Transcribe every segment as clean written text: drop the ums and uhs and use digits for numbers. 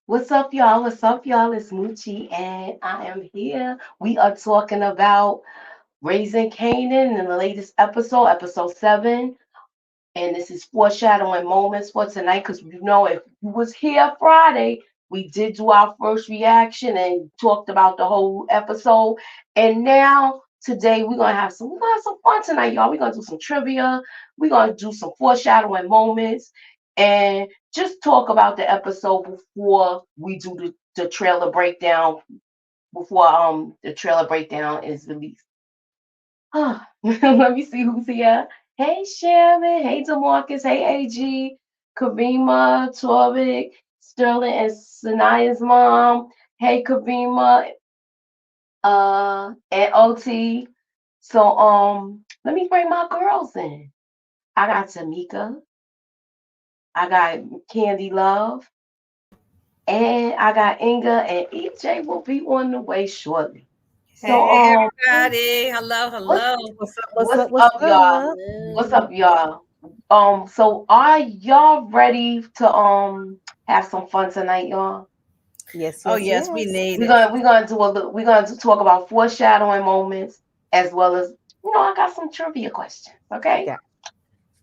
What's up, y'all? What's up, y'all? It's Moochie, and I am here. We are talking about Raising Kanan in the latest episode, episode 7. And this is foreshadowing moments for tonight because if you was here Friday, we did do our first reaction and talked about the whole episode. And now today we're gonna have some fun tonight, y'all. We're gonna do some trivia. We're gonna do some foreshadowing moments and just talk about the episode before we do the trailer breakdown. Before the trailer breakdown is released. Let me see who's here. Hey Sharon, hey DeMarcus, hey AG, Karima, Torvik, Sterling, and Sanaya's mom. Hey Karima, and OT. So let me bring my girls in. I got Tamika, I got Candy Love, and I got Inga, and EJ will be on the way shortly. So Hey everybody. Hello, what's hello. what's up, y'all? What's up, y'all? So are y'all ready to have some fun tonight, y'all? Oh yes, we need We're it. gonna talk about foreshadowing moments as well as I got some trivia questions. Okay. Yeah.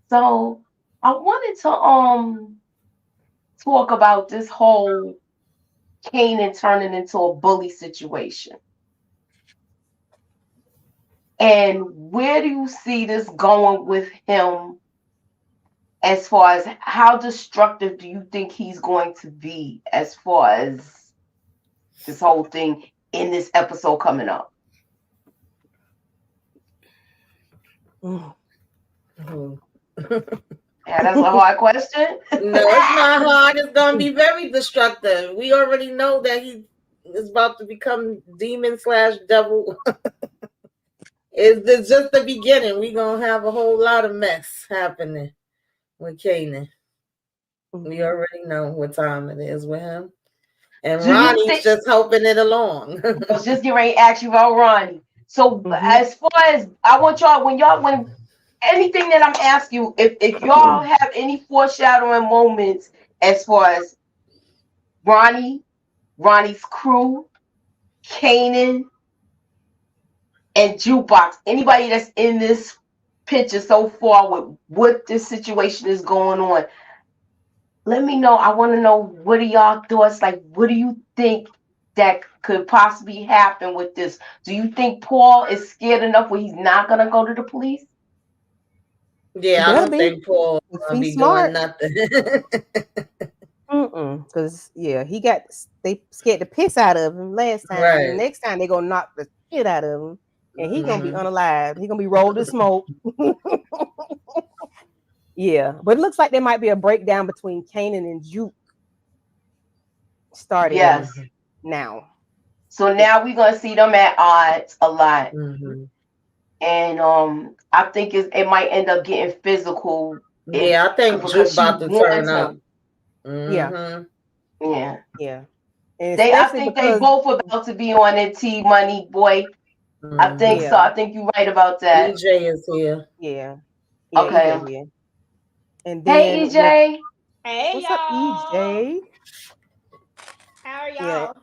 So I wanted to talk about this whole Kanan turning into a bully situation. And where do you see this going with him as far as how destructive do you think he's going to be as far as this whole thing in this episode coming up? Yeah, that's a hard question. No, it's not hard. It's gonna be very destructive. We already know that he is about to become demon/devil. It's just the beginning. We're gonna have a whole lot of mess happening with Kanan. We already know what time it is with him. And Ronnie's just helping it along. I was just getting ready to ask you about Ronnie. So as far as I want y'all, when anything that I'm asking you, if y'all have any foreshadowing moments as far as Ronnie's crew, Kanan, and Jukebox, anybody that's in this picture so far with what this situation is going on, let me know. I want to know, what are y'all thoughts? Like, what do you think that could possibly happen with this? Do you think Paul is scared enough where he's not gonna go to the police? Yeah, I don't think Paul will be doing nothing. Because they scared the piss out of him last time. Right. And the next time they gonna knock the shit out of him, and he gonna be unalive. He gonna be rolled in smoke. Yeah, but it looks like there might be a breakdown between Kanan and Juke starting now. So now we're gonna see them at odds a lot, and I think it might end up getting physical. Yeah, I think Juke about to turn up. Yeah. And I think they both about to be on their T Money boy. I think so. I think you're right about that. EJ is here. Yeah. Okay. EJ here. And then EJ. Hey, what's y'all. up, EJ? How are y'all?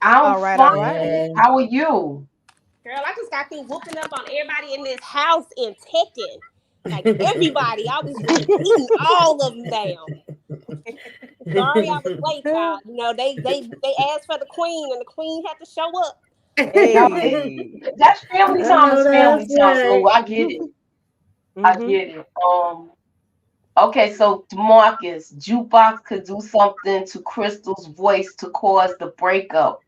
I'm all right. How are you? Girl, I just got through whooping up on everybody in this house and Tekken. Like everybody, I was just beating all of them down. Sorry, I was late, y'all. They asked for the queen, and the queen had to show up. Hey. That's family time. Is family time. So I get it. I get it. Okay, so DeMarcus, Jukebox could do something to Crystal's voice to cause the breakup.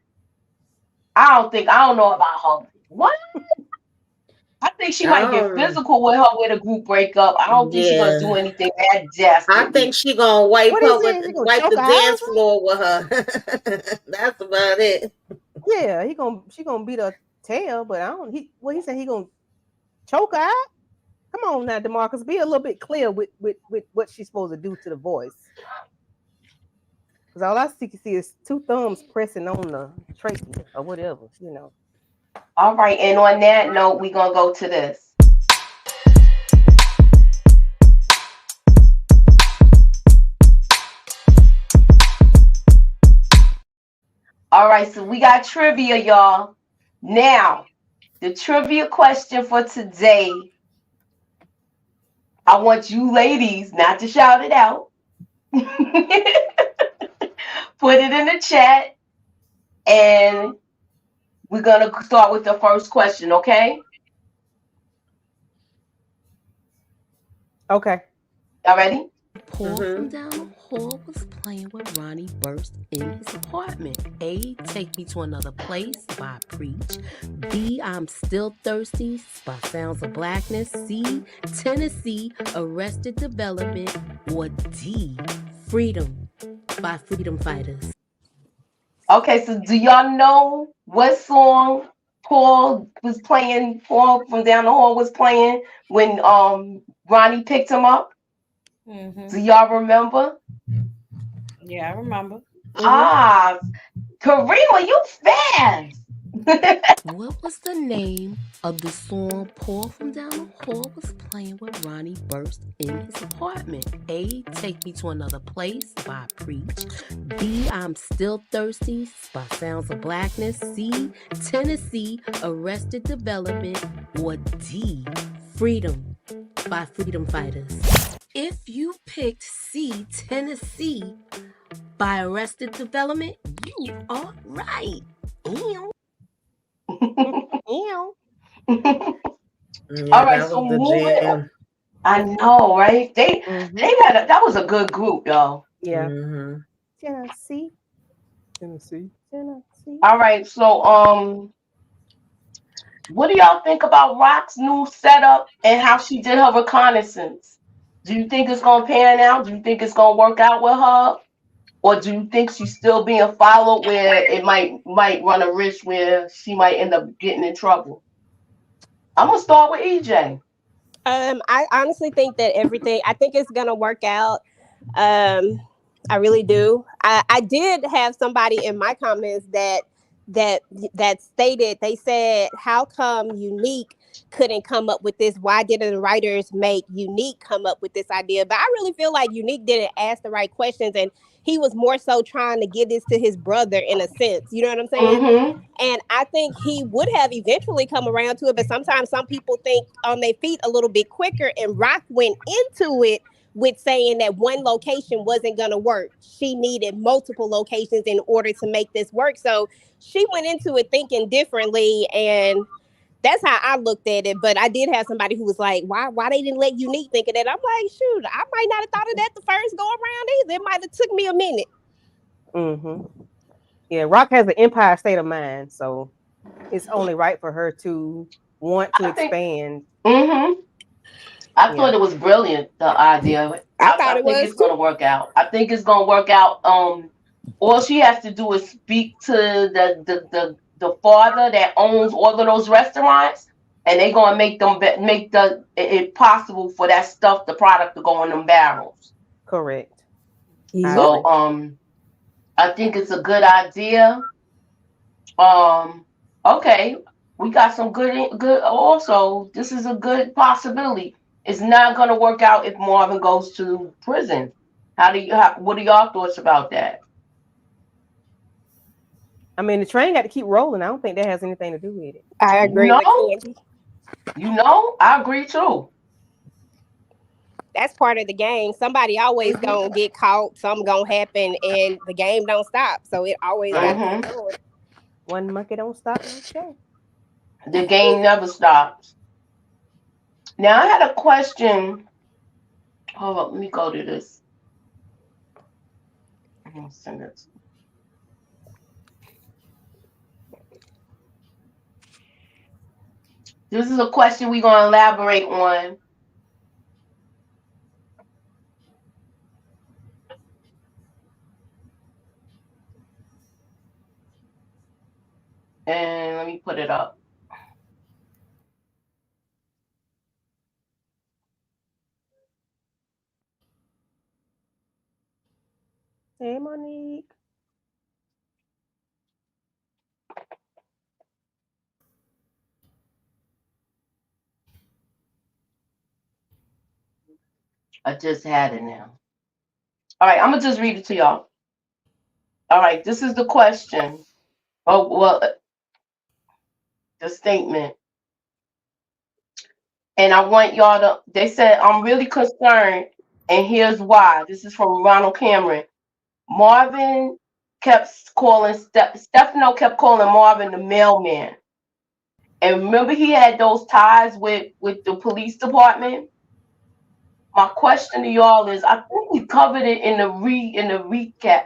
I don't know about her. What? I think she might get physical with her with a group breakup. I don't think she's gonna do anything that desperate. I think she's gonna wipe the dance floor with her. That's about it. Yeah, she gonna beat her tail, but he said he gonna choke her out. Come on now, DeMarcus, be a little bit clear with what she's supposed to do to the voice. Because all I see is two thumbs pressing on the trachea or whatever, All right, and on that note, we're gonna go to this. All right, so we got trivia, y'all. Now, the trivia question for today. I want you ladies not to shout it out. Put it in the chat, and we're gonna start with the first question, okay? Okay. Y'all ready? Paul from down the hall was playing when Ronnie burst in his apartment. A, take me to another place by Preach. B, I'm still thirsty by Sounds of Blackness. C, Tennessee, Arrested Development. Or D, Freedom by Freedom Fighters. Okay, so do y'all know what song Paul from down the hall was playing when Ronnie picked him up? Mm-hmm. Do y'all remember? Yeah, I remember. Ah, Karima, you fast. What was the name of the song Paul from down the hall was playing when Ronnie burst in his apartment? A, Take Me to Another Place by Preach. B, I'm Still Thirsty by Sounds of Blackness. C, Tennessee, Arrested Development. Or D, Freedom by Freedom Fighters. If you picked C, Tennessee by Arrested Development, you are right. Ew. Ew. All right, so moving. I know, right? They had that was a good group, y'all. Yeah. Mm-hmm. Tennessee. All right, so what do y'all think about Rock's new setup and how she did her reconnaissance? Do you think it's gonna pan out? Do you think it's gonna work out with her? Or do you think she's still being followed where it might run a risk where she might end up getting in trouble? I'm gonna start with EJ. I honestly think that I think it's gonna work out. I really do. I did have somebody in my comments that stated, they said, how come Unique couldn't come up with this? Why didn't the writers make Unique come up with this idea? But I really feel like Unique didn't ask the right questions, and he was more so trying to give this to his brother in a sense. You know what I'm saying? Mm-hmm. And I think he would have eventually come around to it, but sometimes some people think on their feet a little bit quicker, and Rock went into it with saying that one location wasn't going to work. She needed multiple locations in order to make this work. So she went into it thinking differently, and that's how I looked at it. But I did have somebody who was like, why they didn't let Unique think of that? I'm like, shoot, I might not have thought of that the first go around either. It might have took me a minute. Mm-hmm. Yeah, Rock has an empire state of mind, so it's only right for her to want to expand. Mm-hmm. I thought it was brilliant, the idea. I thought it think was it's gonna work out. I think it's gonna work out. All she has to do is speak to the father that owns all of those restaurants, and they're gonna make it possible for that stuff, the product, to go in them barrels. Correct. So I think it's a good idea. Okay, we got some good. Also, this is a good possibility. It's not going to work out if Marvin goes to prison. What are y'all thoughts about that? I mean, the train got to keep rolling. I don't think that has anything to do with it. I agree with Candy. I agree too. That's part of the game. Somebody always gonna get caught. Something gonna happen, and the game don't stop. So it always got to keep going. One monkey don't stop no show. The game never stops. Now I had a question. Hold up, let me go to this. I'm gonna send it. This is a question we're gonna elaborate on. And let me put it up. Hey, Monique. I just had it now. All right, I'm gonna just read it to y'all. All right, this is the question. Oh, well, the statement. And I want y'all to, they said, I'm really concerned, and here's why. This is from Ronald Cameron. Marvin kept calling, Stefano kept calling Marvin the mailman. And remember, he had those ties with the police department. My question to y'all is, I think we covered it in the recap.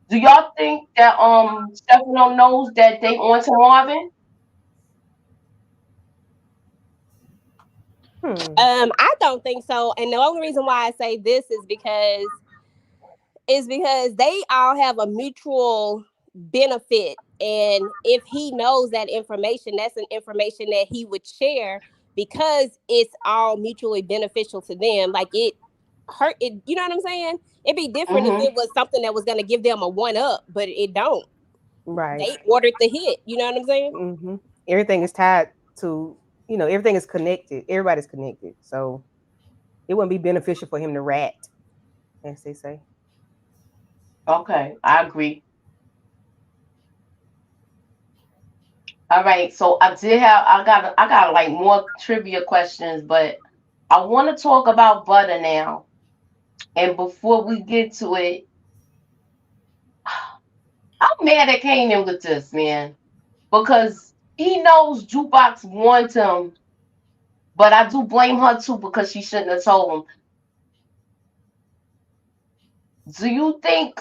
Do y'all think that Stefano knows that they on to Marvin? I don't think so. And the only reason why I say this is because they all have a mutual benefit. And if he knows that information, that's an information that he would share because it's all mutually beneficial to them. Like it hurt it, you know what I'm saying? It'd be different if it was something that was going to give them a one up, but it don't. Right. They ordered the hit, you know what I'm saying? Mm-hmm. Everything is tied to, everything is connected. Everybody's connected. So it wouldn't be beneficial for him to rat, as they say. Okay, I agree. All right, so I got like more trivia questions, but I want to talk about butter now. And before we get to it, I'm mad at Kanan with this, man, because he knows Jukebox wants him, but I do blame her too because she shouldn't have told him. Do you think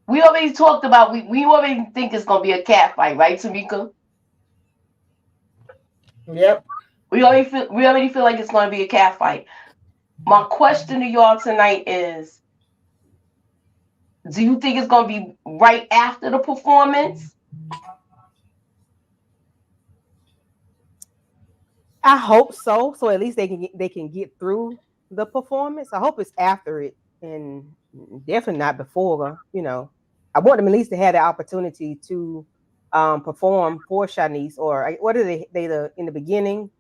we already talked about we already think it's gonna be a cat fight, right, Tamika? Yep. We already feel like it's gonna be a cat fight. My question to y'all tonight is, do you think it's gonna be right after the performance? I hope so. So at least they can get through the performance. I hope it's after it, and definitely not before. I want them at least to have the opportunity to perform for Shanice, or what are they in the beginning?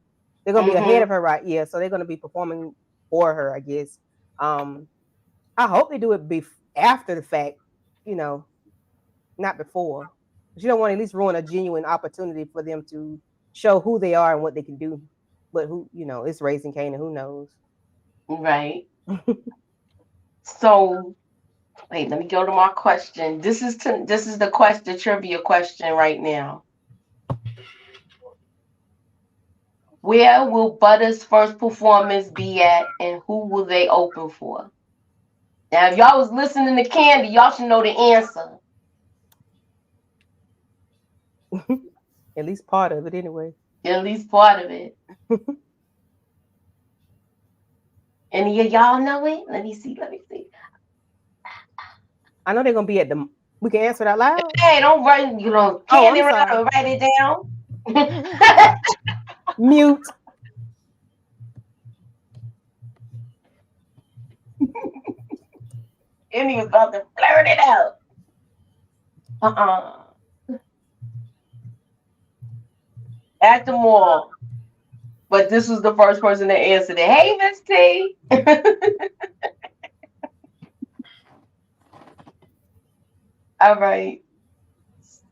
They're gonna be ahead of her, right? Yeah, so they're gonna be performing for her, I guess. I hope they do it after the fact, not before. But you don't want to at least ruin a genuine opportunity for them to show who they are and what they can do. But it's Raising Kanan. Who knows? Right. So wait, let me go to my question. This is the trivia question right now. Where will Butter's first performance be at, and who will they open for? Now, if y'all was listening to Candy, y'all should know the answer. At least part of it, anyway. At least part of it. Any of y'all know it? Let me see. I know they're gonna be at the. We can answer that loud. Hey, don't write. Candy, write it down. Mute. And he was about to blurt it out. At the mall. But this was the first person that answered it. Hey, Miss T. All right.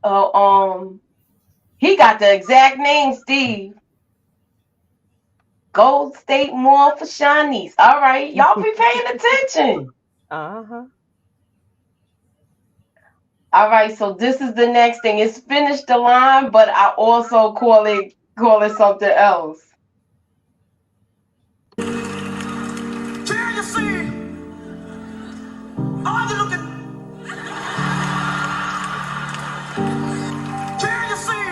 So he got the exact name, Steve. Gold State Mall for Shanice. All right. Y'all be paying attention. Uh-huh. All right, so this is the next thing. It's Finish the Line, but I also call it something else. Can you see? Are you looking? Can you see?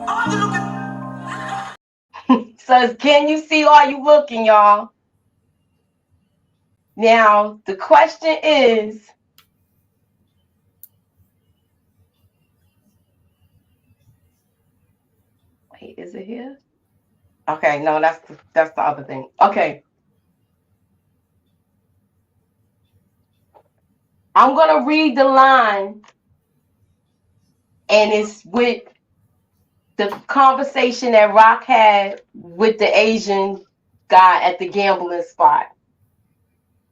Are you looking? Says, can you see? Are you looking, y'all? Now, the question is, wait, is it here? Okay, no, that's the other thing. Okay. I'm going to read the line, and it's with the conversation that Rock had with the Asian guy at the gambling spot.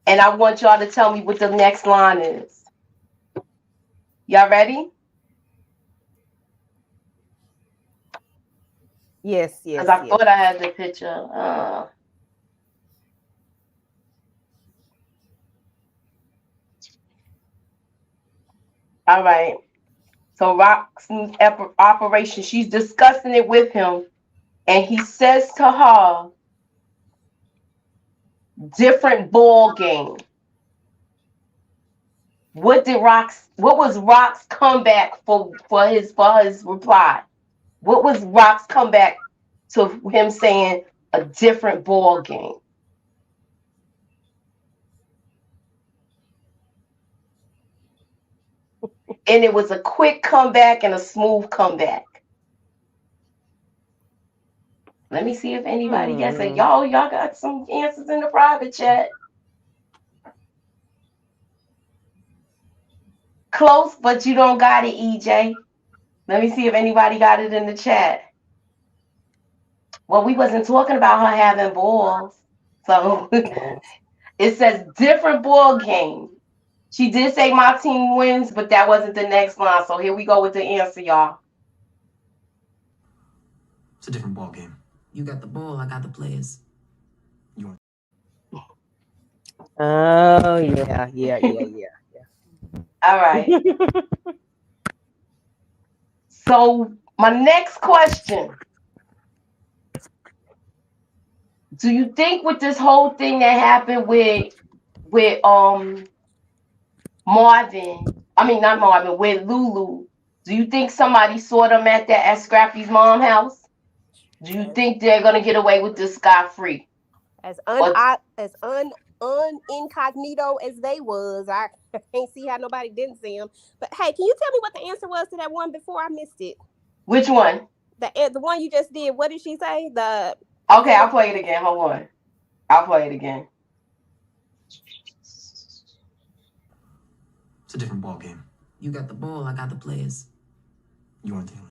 And I want y'all to tell me what the next line is. Y'all ready? Yes. Because I thought I had the picture. All right. So Rock's operation, she's discussing it with him, and he says to her, different ball game. What was Rock's comeback for his reply? What was Rock's comeback to him saying a different ball game? And it was a quick comeback and a smooth comeback. Let me see if anybody gets it. Y'all got some answers in the private chat. Close, but you don't got it, EJ. Let me see if anybody got it in the chat. Well, we wasn't talking about her having balls. So it says different ball game. She did say my team wins, but that wasn't the next line. So here we go with the answer, y'all. It's a different ball game. You got the ball, I got the players. Oh yeah. All right. So my next question. Do you think with this whole thing that happened with Marvin, I mean not Marvin, with Lulu, do you think somebody saw them at Scrappy's mom's house? Do you think they're gonna get away with this scot-free? As incognito as they was, I can't see how nobody didn't see him. But hey, can you tell me what the answer was to that one before I missed it? Which one? The one you just did. What did she say? Okay, I'll play it again. Hold on. I'll play it again. It's a different ball game. You got the ball, I got the players. You weren't the only.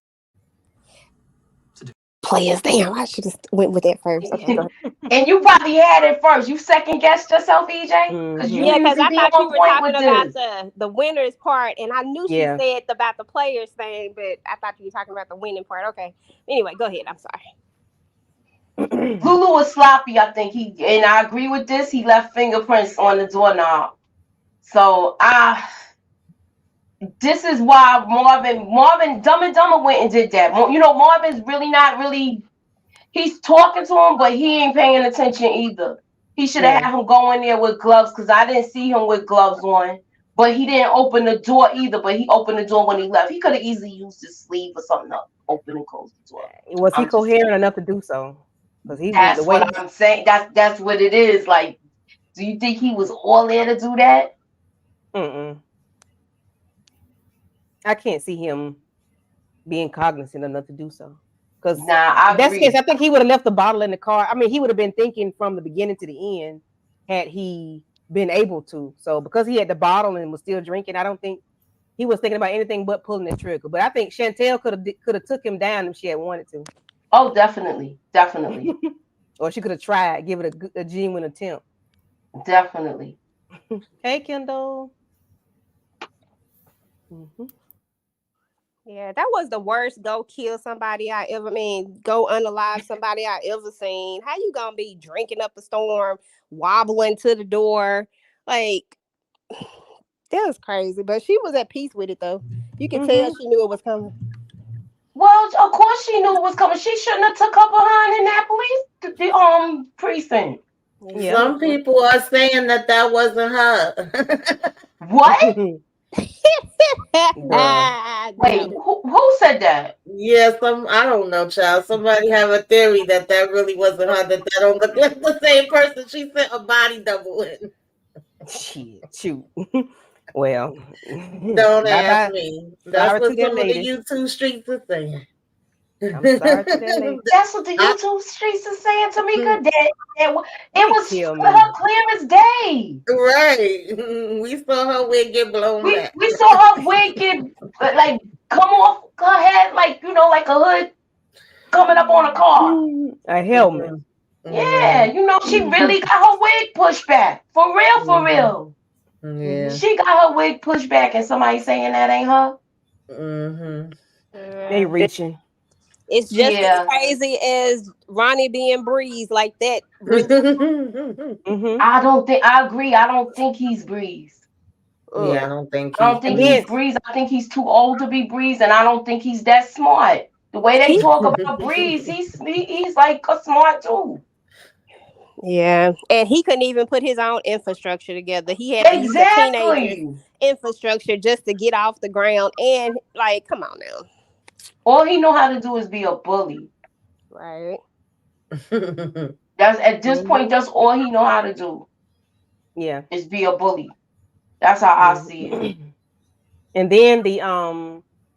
Players. Damn, I should have went with that first. Okay, go ahead. And you probably had it first. You second guessed yourself, EJ? Because you because I be thought you on were point talking with about this. the winners part, and I knew she Yeah. said about the players thing, but I thought you were talking about the winning part. Okay. Anyway, go ahead. I'm sorry. Lulu was sloppy, I think. And I agree with this. He left fingerprints on the doorknob. So this is why Marvin Dumb and Dumber went and did that. You know, Marvin's he's talking to him, but he ain't paying attention either. He should have had him go in there with gloves, because I didn't see him with gloves on. But he didn't open the door either, but he opened the door when he left. He could have easily used his sleeve or something to open and close the door. Was he coherent enough to do so? That's what I'm saying. That's what it is. Like, do you think he was all there to do that? I can't see him being cognizant enough to do so. Because I that's the case, I think he would have left the bottle in the car. I mean, he would have been thinking from the beginning to the end had he been able to. So because he had the bottle and was still drinking, I don't think he was thinking about anything but pulling the trigger. But I think Chantel could have took him down if she had wanted to. Oh, definitely. Or she could have tried, give it a genuine attempt. Definitely. Hey, Kendall. Yeah, that was the worst go kill somebody go unalive somebody I ever seen. How you gonna be drinking up a storm, wobbling to the door? Like, that was crazy. But she was at peace with it, though. You can tell she knew it was coming. Well, of course she knew it was coming. She shouldn't have took her behind in that precinct. Yeah. Some people are saying that wasn't her. What? Wait, who said that? Yeah, I don't know, child. Somebody have a theory that really wasn't her. That don't look like the same person she sent a body double in. Shoot. Well, don't ask me. That's what some of the YouTube streets are saying. I'm sorry to that lady. That's what the YouTube streets are saying, Tamika. It was her clear as day. Right. We saw her wig get blown back. We saw her wig get come off her head like a hood coming up on a car. A helmet. Yeah, she really got her wig pushed back. For real. Yeah. She got her wig pushed back, and somebody saying that ain't her. They reaching. It's just Yeah. as crazy as Ronnie being Breeze like that. I don't think. I agree. I don't think he's Breeze. Yeah, I don't think I don't think Breeze. he's Breeze. I think he's too old to be Breeze, and I don't think he's that smart. The way they talk about Breeze, he's like a smart too. Yeah, and he couldn't even put his own infrastructure together. He had to use a teenager's infrastructure just to get off the ground. And like, come on now. All he know how to do is be a bully. Right. That's at this point. That's all he know how to do. Yeah. Is be a bully. That's how I see it. And then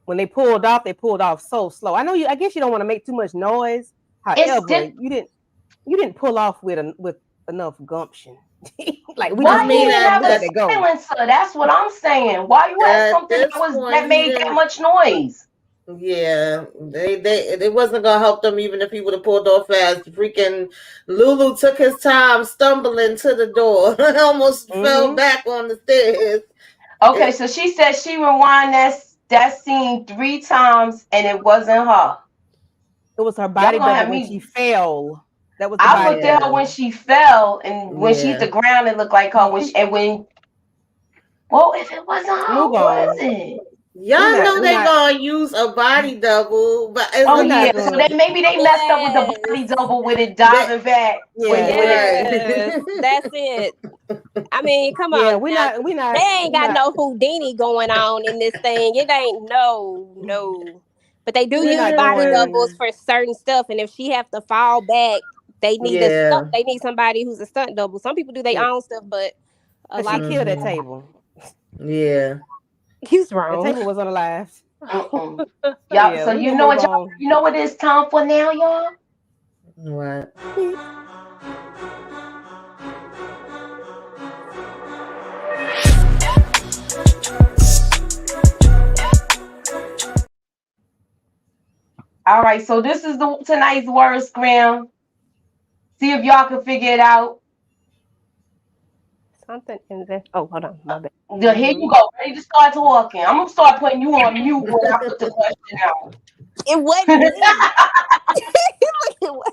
when they pulled off so slow. I know I guess you don't want to make too much noise. However, you didn't pull off with enough gumption. Like we why just you didn't have a go. silencer? That's what I'm saying. Why you had something that made that much noise? Yeah, they wasn't gonna help them even if he would have pulled off fast. Freaking Lulu took his time stumbling to the door, almost fell back on the stairs. Okay, so she said she rewind that scene 3 times and it wasn't her. It was her body double when she fell. That was. I looked at her when she fell, and when she hit the ground, it looked like her. Well, if it wasn't her, who was it? Y'all know they gonna use a body double, but so maybe they messed up with the body double with it diving back. That's it. I mean, come on. We not. They ain't got no Houdini going on in this thing. It ain't no. But they do use body doubles for certain stuff, and if she have to fall back, they need they need somebody who's a stunt double. Some people do their own stuff, but a lot she killed that table. Yeah. He's wrong. The table was unalive. Yeah, so you know what it's time for now, y'all? What? All right, so this is tonight's word scram. See if y'all can figure it out. Something in this. Oh, hold on. My bad. Here you go. Ready to start talking. I'm gonna start putting you on mute when I put the question out. It wasn't me.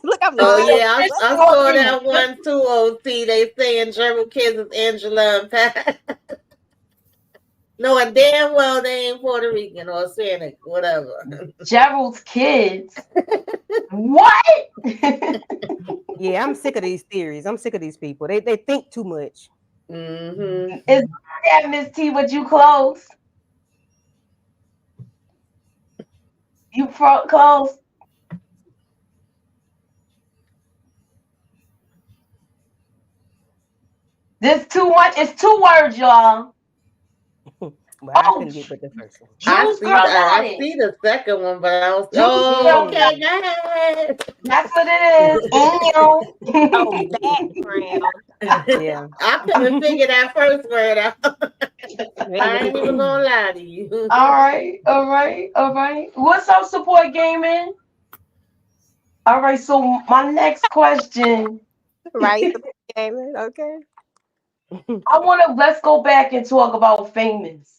Look, I'm I saw that one too, OT. They saying Gerald kids is Angela and Pat. Knowing damn well they ain't Puerto Rican or Hispanic, whatever. Gerald's kids. What? Yeah, I'm sick of these theories. I'm sick of these people. They think too much. Is that Miss T? Would you close? You close? This too much. It's 2 words, y'all. Well, I couldn't get with the first one. I see the second one, but I don't. Oh, okay, go ahead. That's what it is. Background. Yeah, I couldn't figure that first word out. I ain't even gonna lie to you. All right. What's up, support gaming? All right. So my next question. Right, gaming. Okay. Let's go back and talk about Famous.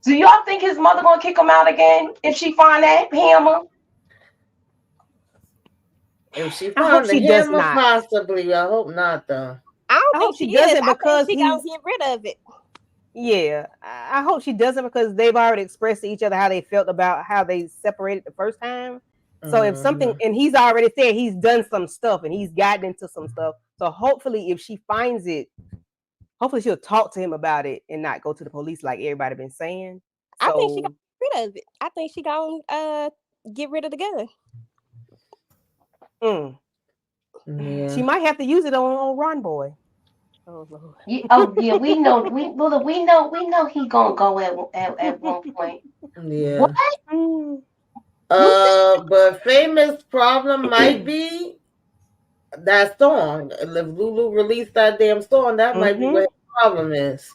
Do y'all think his mother gonna kick him out again if she find that hammer? If she found the hammer, possibly. I hope not, though. I don't think she doesn't because she gonna get rid of it. Yeah, I hope she doesn't because they've already expressed to each other how they felt about how they separated the first time. So if something, and he's already said he's done some stuff and he's gotten into some stuff. So hopefully, if she finds it, hopefully she'll talk to him about it and not go to the police like everybody been saying. So, I think she gonna get rid of it. I think she gonna get rid of the gun. Yeah. She might have to use it on Ron Boy. Oh Lord. Yeah, we know he gonna go at one point. Yeah. What? But Famous problem might be that song. If Lulu released that damn song, that might be what the problem is.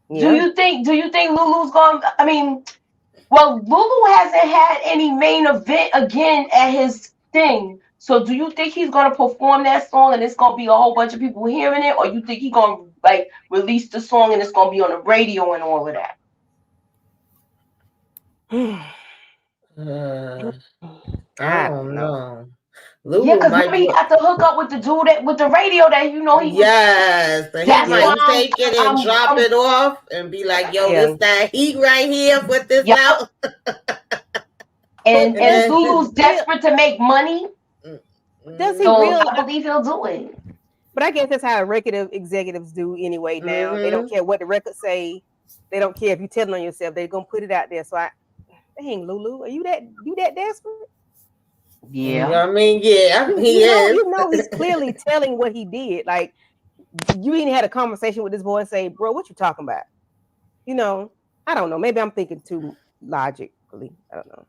Yeah. Do you think Lulu's gonna? I mean, well, Lulu hasn't had any main event again at his thing. So do you think he's gonna perform that song and it's gonna be a whole bunch of people hearing it, or you think he's gonna like release the song and it's gonna be on the radio and all of that? I don't know. Yeah, Lulu because might maybe he be. got to hook up with the dude with the radio that he was. Yes, and he That's might why take it and drop it off and be like, "Yo, this that heat right here. Put this out." And Lulu's desperate to make money. Does he So really? I believe he'll do it. But I guess that's how executives do anyway. Now they don't care what the records say. They don't care if you tell on yourself. They're gonna put it out there. So dang, Lulu, are you that desperate? Yeah. I mean, yeah, he is. You know, he's clearly telling what he did. Like, you even had a conversation with this boy and say, "Bro, what you talking about?" You know, I don't know. Maybe I'm thinking too logically. I don't know.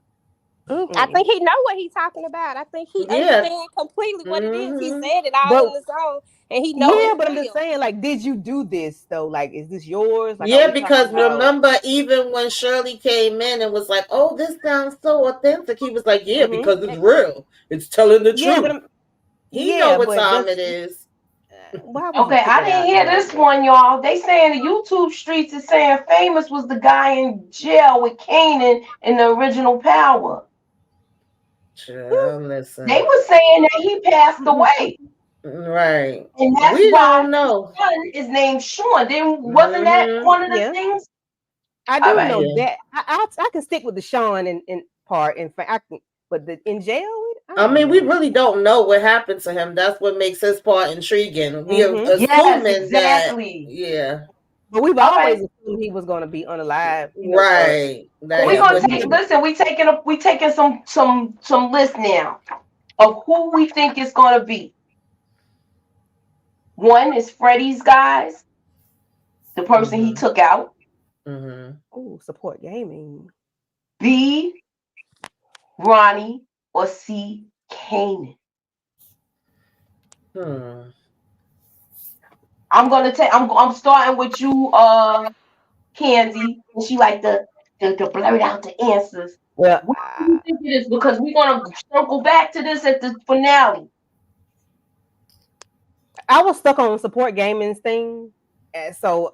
I think he know what he's talking about. I think he understands completely what it is. He said it all in the song, and he knows. Yeah, but I'm just saying, like, did you do this though? Like, is this yours? Like, yeah, because remember, even when Shirley came in and was like, "Oh, this sounds so authentic," he was like, "Yeah, because it's real. It's telling the truth." He know what time it is. Okay, I didn't hear this one, y'all. They saying the YouTube streets is saying Famous was the guy in jail with Kanan in the original Power. Listen. They were saying that he passed away. Right. And that's we why don't know. His son is named Sean. Wasn't that one of the things? I do know that. I can stick with the Sean and part. In fact, I can, but in jail. I mean, we really don't know what happened to him. That's what makes his part intriguing. We are assuming that. Yeah. But we've always assumed he was going to be unalive. Right. We're gonna take. Listen, we taking some list now of who we think it's gonna be. One is Freddie's guys, the person he took out. Oh, support gaming. B, Ronnie, or C, Kanan. I'm gonna take. I'm starting with you, Candy. And she like to blurt out the answers. Well, what do you think it is? Because we're gonna circle back to this at the finale. I was stuck on support gaming's thing. So,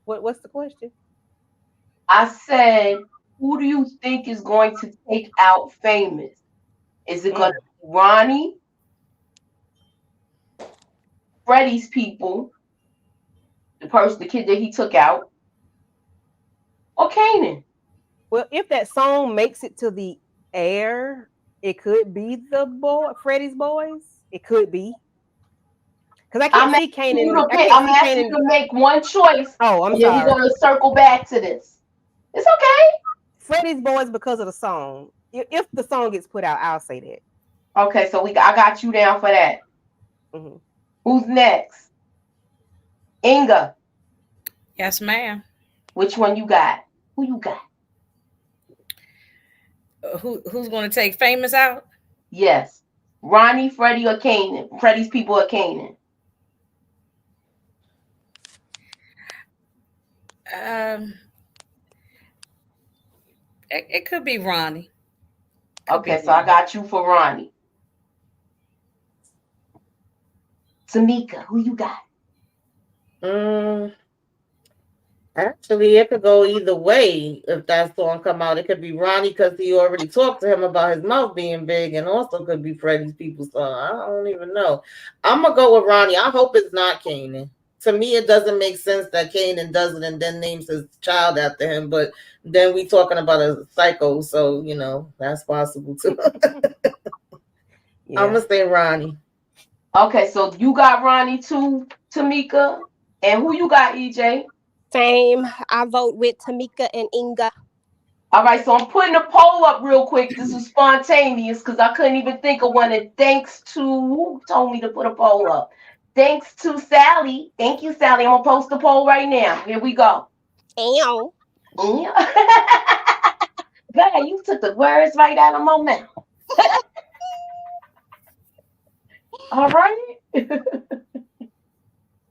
what's the question? I said, who do you think is going to take out Famous? Is it going to be Ronnie, Freddie's people, the kid that he took out, or Kanan? Well, if that song makes it to the air, it could be Freddie's boys. It could be. Because I can't see Kanan. I'm asking you to make one choice. Oh, I'm sorry. We're going to circle back to this. It's okay. Freddie's boys because of the song. If the song gets put out, I'll say that. Okay, so I got you down for that. Who's next? Inga. Yes, ma'am. Which one you got? Who you got? Who's going to take Famous out? Yes. Ronnie, Freddie, or Kanan? Freddie's people or Kanan? It could be Ronnie. Okay, so I got you for Ronnie. Tamika, who you got? Actually, it could go either way. If that song come out, it could be Ronnie because he already talked to him about his mouth being big, and also could be Freddie's people song. I don't even know. I'm gonna go with Ronnie. I hope it's not Kanan. To me, it doesn't make sense that Kanan does it and then names his child after him. But then we talking about a psycho, so that's possible too. I'm gonna say Ronnie. Okay, so you got Ronnie too, Tamika, and who you got, EJ? Same. I vote with Tamika and Inga. All right, so I'm putting a poll up real quick. This is spontaneous because I couldn't even think of one. And thanks to who told me to put a poll up? Thanks to Sally. Thank you, Sally. I'm gonna post the poll right now. Here we go. Ew. God, you took the words right out of my mouth. All right.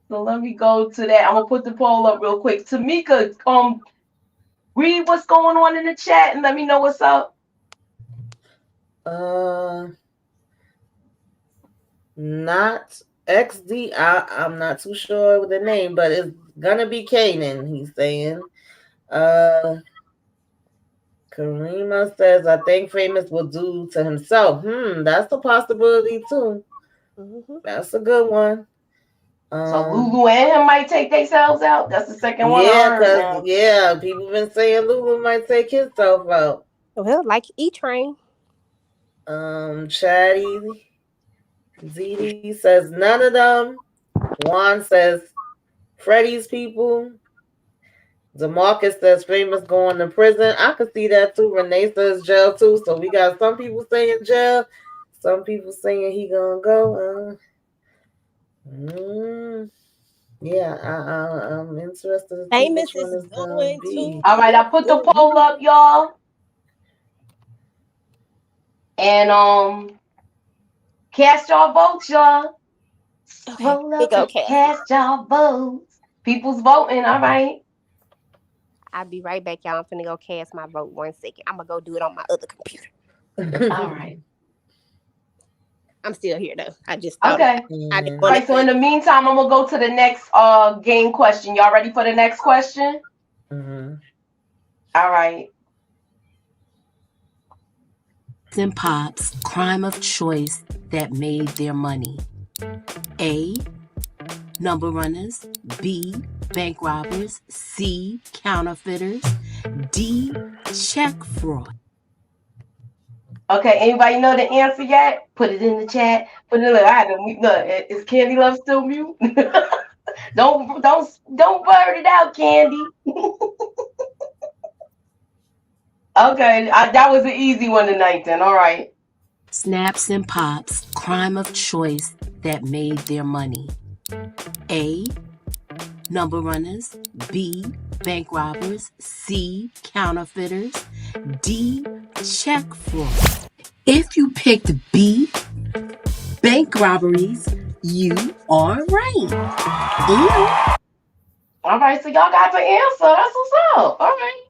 So let me go to that. I'm gonna put the poll up real quick. Tamika, read what's going on in the chat and let me know what's up. Not XD. I'm not too sure with the name, but it's gonna be Kanan, he's saying. Karima says, I think Famous will do to himself. That's a possibility too. Mm-hmm. That's a good one. So Lulu and him might take themselves out. That's the second one I heard. Yeah, people been saying Lulu might take himself out. Well, like E-Train. Chatty ZD says none of them. Juan says Freddie's people. DeMarcus says Famous going to prison. I could see that too. Renee says jail too. So we got some people saying jail, some people saying he gonna go. Yeah, I'm interested to see Famous which one is is gonna going be. All right, I put the poll up, y'all. And cast y'all votes, y'all. Okay, Roll we up go and cast y'all votes. People's voting, all right. I'll be right back, y'all. I'm finna go cast my vote 1 second. I'm gonna go do it on my other computer. All right. I'm still here though. I just thought Okay. I didn't All want right, so in the meantime, I'm gonna go to the next game question. Y'all ready for the next question? Mm-hmm. All right. And Pop's crime of choice that made their money. A. Number runners. B. Bank robbers. C. Counterfeiters. D. Check fraud. Okay, anybody know the answer yet? Put it in the chat. Put it in the I had to mute. Look, is Candy Love still mute? don't blurt it out, Candy. Okay, that was an easy one tonight then. All right. Snaps and Pops crime of choice that made their money. A. Number runners. B. Bank robbers. C. Counterfeiters. D. Check fraud. If you picked B, bank robberies, you are right. All right, so y'all got the answer. That's what's up. All right.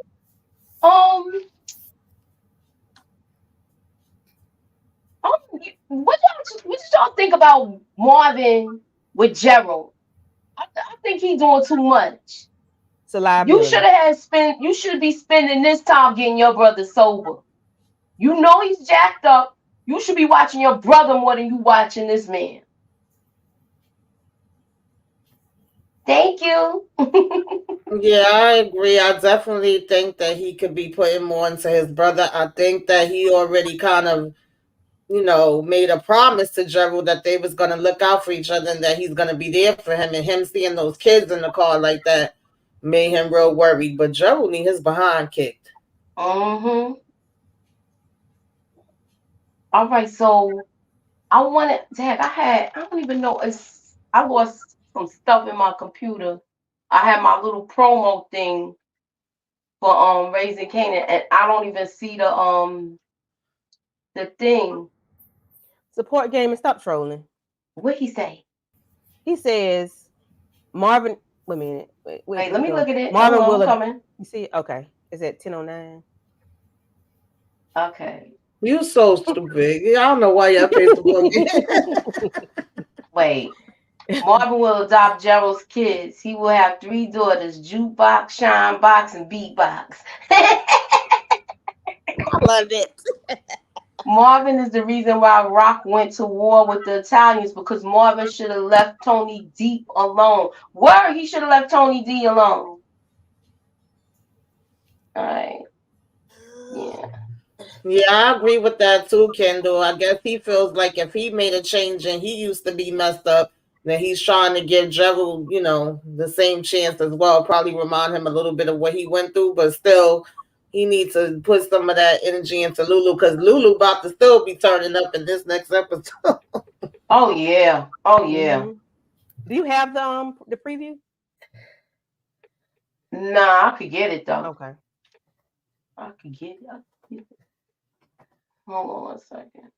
What did y'all think about Marvin with Gerald? I think he's doing too much. It's a liability. You should be spending this time getting your brother sober. You know he's jacked up. You should be watching your brother more than you watching this man. Thank you. Yeah, I agree. I definitely think that he could be putting more into his brother. I think that he already kind of, made a promise to Gerald that they was going to look out for each other and that he's going to be there for him. And him seeing those kids in the car like that made him real worried. But Gerald need his behind kicked. Mm-hmm. All right, so I wanted, Dad, I don't even know, I lost some stuff in my computer. I had my little promo thing for Raising Canaan, and I don't even see the thing. Support game and stop trolling. What he say? He says Marvin. Wait a minute. Wait, let me look at it. Marvin Hold on, will. coming. You see? Okay. Is it 10:09? Okay. You so stupid. I don't know why y'all pay support game. Wait. Marvin will adopt Gerald's kids. He will have 3 daughters: Jukebox, Shine Box, and Beatbox. I love it. Marvin is the reason why Rock went to war with the Italians, because Marvin should have left Tony Deep alone. He should have left Tony D alone. All right. Yeah. Yeah, I agree with that too, Kendall. I guess he feels like if he made a change and he used to be messed up, then he's trying to give Gerald, the same chance as well. Probably remind him a little bit of what he went through, but still, he needs to put some of that energy into Lulu, because Lulu about to still be turning up in this next episode. Oh yeah. Oh yeah. Mm-hmm. Do you have the preview? Nah, I could get it though. Okay. I could get it. Hold on 1 second.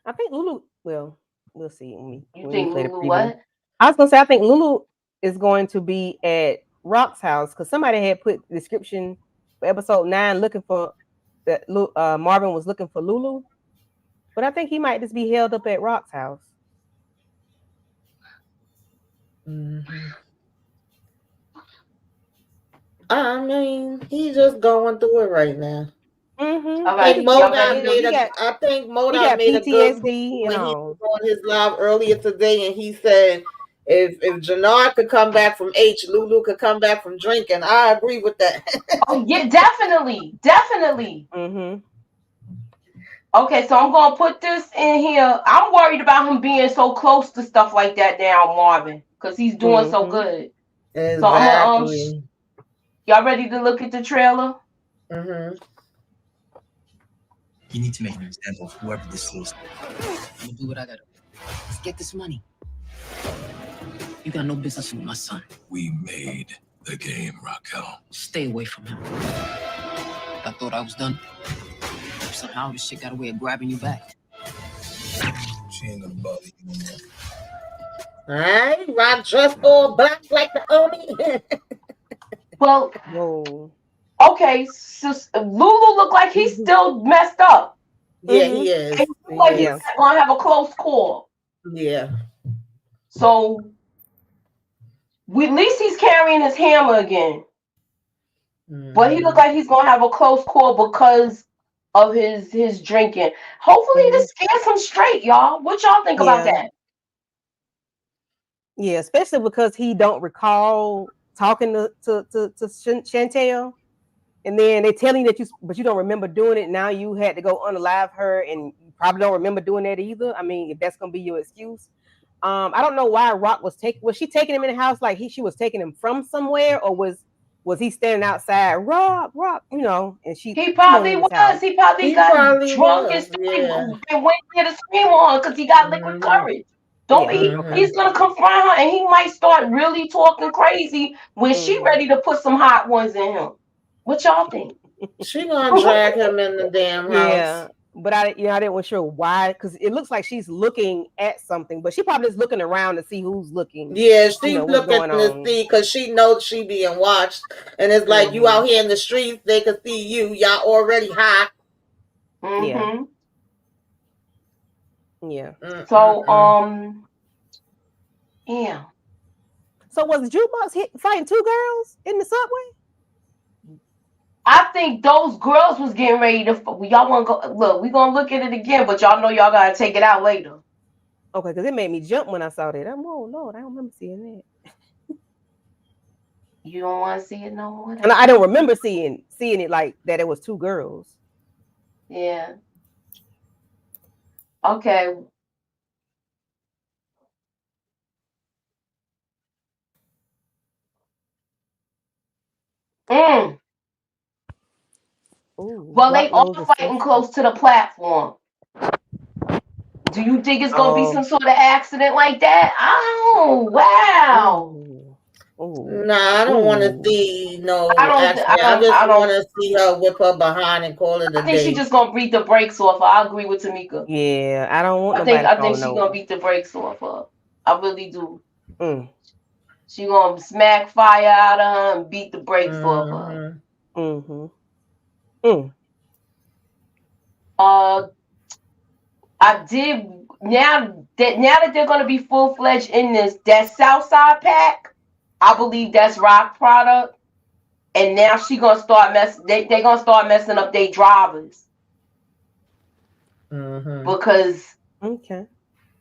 I think Lulu. Well, we'll see. You think play the Lulu preview. what? I was gonna say I think Lulu is going to be at Rock's house because somebody had put the description for episode 9 looking for that. Marvin was looking for Lulu, But I think he might just be held up at Rock's house. Mm-hmm. I mean, he's just going through it right now. Mm-hmm. All right, And y'all ready to? I think Modab got made a good PTSD, point when he know. was on his live earlier today, and he said if Jannar could come back from H, Lulu could come back from drinking. I agree with that. Oh yeah, definitely. Mm-hmm. Okay, so I'm gonna put this in here. I'm worried about him being so close to stuff like that now, Marvin, because he's doing so good. Exactly. So I'm gonna y'all ready to look at the trailer? Mm-hmm. You need to make an example of whoever this is. I'm gonna do what I gotta. Let's get this money. You got no business with my son. We made the game, Raquel. Stay away from him. I thought I was done. Somehow this shit got a way of grabbing you back. She ain't gonna bother you no more. Alright, Rock dressed all black like the Omi. Well, Whoa. okay, so Lulu look like he's still messed up. Yeah, he is. And he look like he's gonna have a close call. Yeah. So at least he's carrying his hammer again. But he look like he's gonna have a close call because of his drinking. Hopefully this scares him straight, y'all. What y'all think about that? Yeah, especially because he don't recall talking to Chantel, and then they're telling you that you don't remember doing it. Now you had to go unalive her, and you probably don't remember doing that either. I mean, if that's gonna be your excuse. I don't know why Rock was she taking him in the house like she was taking him from somewhere, or was he standing outside? Rock, you know, and He probably was. He probably got drunk and went there to scream on her because he got liquid courage. He's gonna confront her, and he might start really talking crazy when she ready to put some hot ones in him. What y'all think? She gonna drag him in the damn house. Yeah. But I didn't sure why, because it looks like she's looking at something, but she probably is looking around to see who's looking. Yeah, she's looking to see because she knows she being watched, and it's like you out here in the streets, they can see you. Y'all already hot. Yeah. Yeah. So yeah. So was Jukebox fighting two girls in the subway? I think those girls was getting ready to. Y'all want to go? Look, we gonna look at it again, but y'all know y'all gotta take it out later. Okay, because it made me jump when I saw that. Oh Lord, I don't remember seeing that. You don't want to see it no more. And I don't remember seeing it like that. It was two girls. Yeah. Okay. Well, they all fighting close to the platform. Do you think it's gonna be some sort of accident like that? Oh, wow. Nah, I don't want to see no accident. I just want to see her whip her behind and call it a day. I think she's just gonna beat the brakes off her. I agree with Tamika. Yeah, I don't want. I think she's gonna beat the brakes off her. I really do. She gonna smack fire out of her and beat the brakes off her. I did now that they're gonna be full-fledged in this, that Southside pack, I believe that's Rock product. And now she gonna start they gonna start messing up their drivers. Because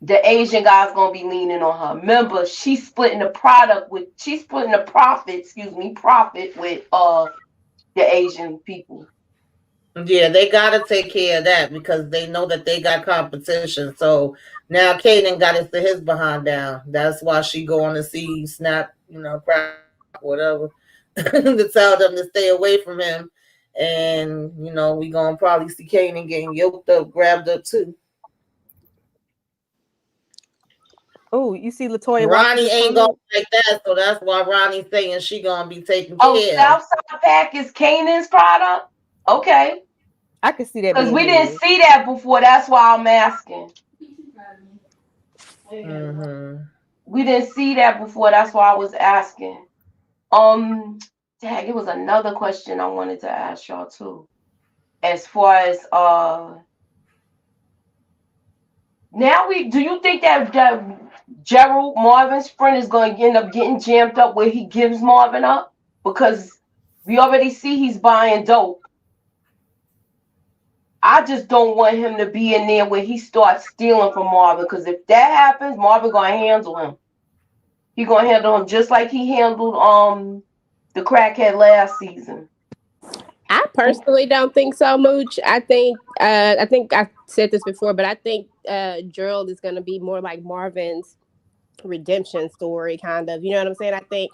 the Asian guy's gonna be leaning on her. Remember, she's splitting the profit with the Asian people. Yeah, they gotta take care of that because they know that they got competition. So now Kanan got to sit his behind down. That's why she going to see Snap, crap, whatever, to tell them to stay away from him. And we gonna probably see Kanan getting yoked up, grabbed up too. Oh, you see Latoya. Ronnie ain't going like that, so that's why Ronnie's saying she gonna be taken care of. Oh, Southside Pack is Kanan's product? Okay. I can see that because we didn't see that before. That's why I'm asking. We didn't see that before. That's why I was asking. Dang, it was another question I wanted to ask y'all too. As far as Now do you think that Gerald Marvin's friend is going to end up getting jammed up where he gives Marvin up? Because we already see he's buying dope. I just don't want him to be in there where he starts stealing from Marvin. Because if that happens, Marvin gonna handle him. He gonna handle him just like he handled the crackhead last season. I personally don't think so, Mooch. I think I said this before, but I think Gerald is gonna be more like Marvin's redemption story, kind of. You know what I'm saying? I think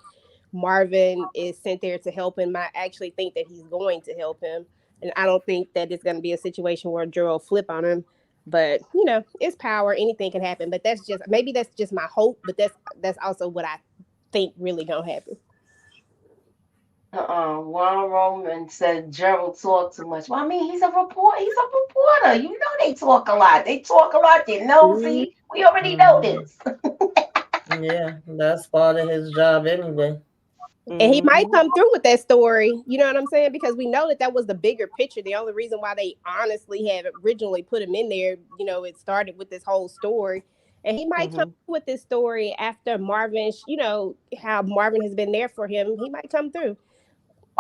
Marvin is sent there to help him. I actually think that he's going to help him, and I don't think that it's going to be a situation where Gerald flip on him. But it's power; anything can happen. But that's just my hope. But that's also what I think really gonna happen. Juan Roman said Gerald talked too much. Well, I mean, he's a reporter. He's a reporter. You know they talk a lot. They talk a lot. They're nosy. We already know this. Yeah, that's part of his job anyway. And he might come through with that story. You know what I'm saying? Because we know that was the bigger picture. The only reason why they honestly had originally put him in there, it started with this whole story. And he might come with this story after Marvin, how Marvin has been there for him. He might come through.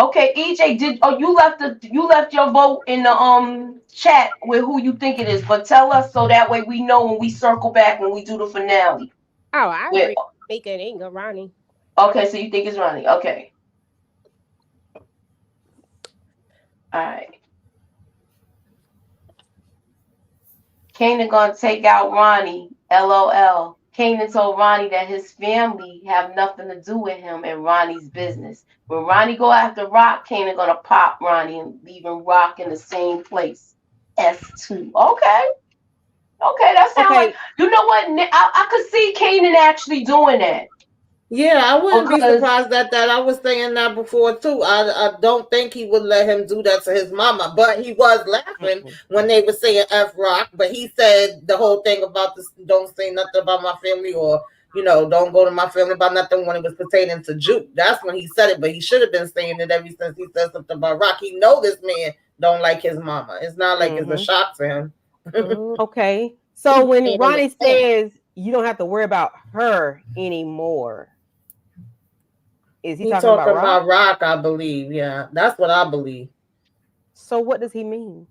Okay, EJ, you left your vote in the chat with who you think it is, but tell us so that way we know when we circle back when we do the finale. Oh, I agree. Mika and Inga, Ronnie. Okay, so you think it's Ronnie. Okay. All right. Kanan gonna take out Ronnie. LOL. Kanan told Ronnie that his family have nothing to do with him and Ronnie's business. When Ronnie go after Rock, Kanan gonna pop Ronnie and leaving Rock in the same place. S2. Okay. Okay, that sounds like, you know what? I could see Kanan actually doing that. Yeah, I wouldn't be surprised at that. I was saying that before too. I don't think he would let him do that to his mama, but he was laughing when they were saying F Rock. But he said the whole thing about this, don't say nothing about my family, or don't go to my family about nothing, when it was pertaining to Juke. That's when he said it, but he should have been saying it ever since he said something about Rock. He know this man don't like his mama. It's not like it's a shock to him. Okay. So when Ronnie says you don't have to worry about her anymore, is he talking about Rock? I believe. Yeah, that's what I believe. So what does he mean?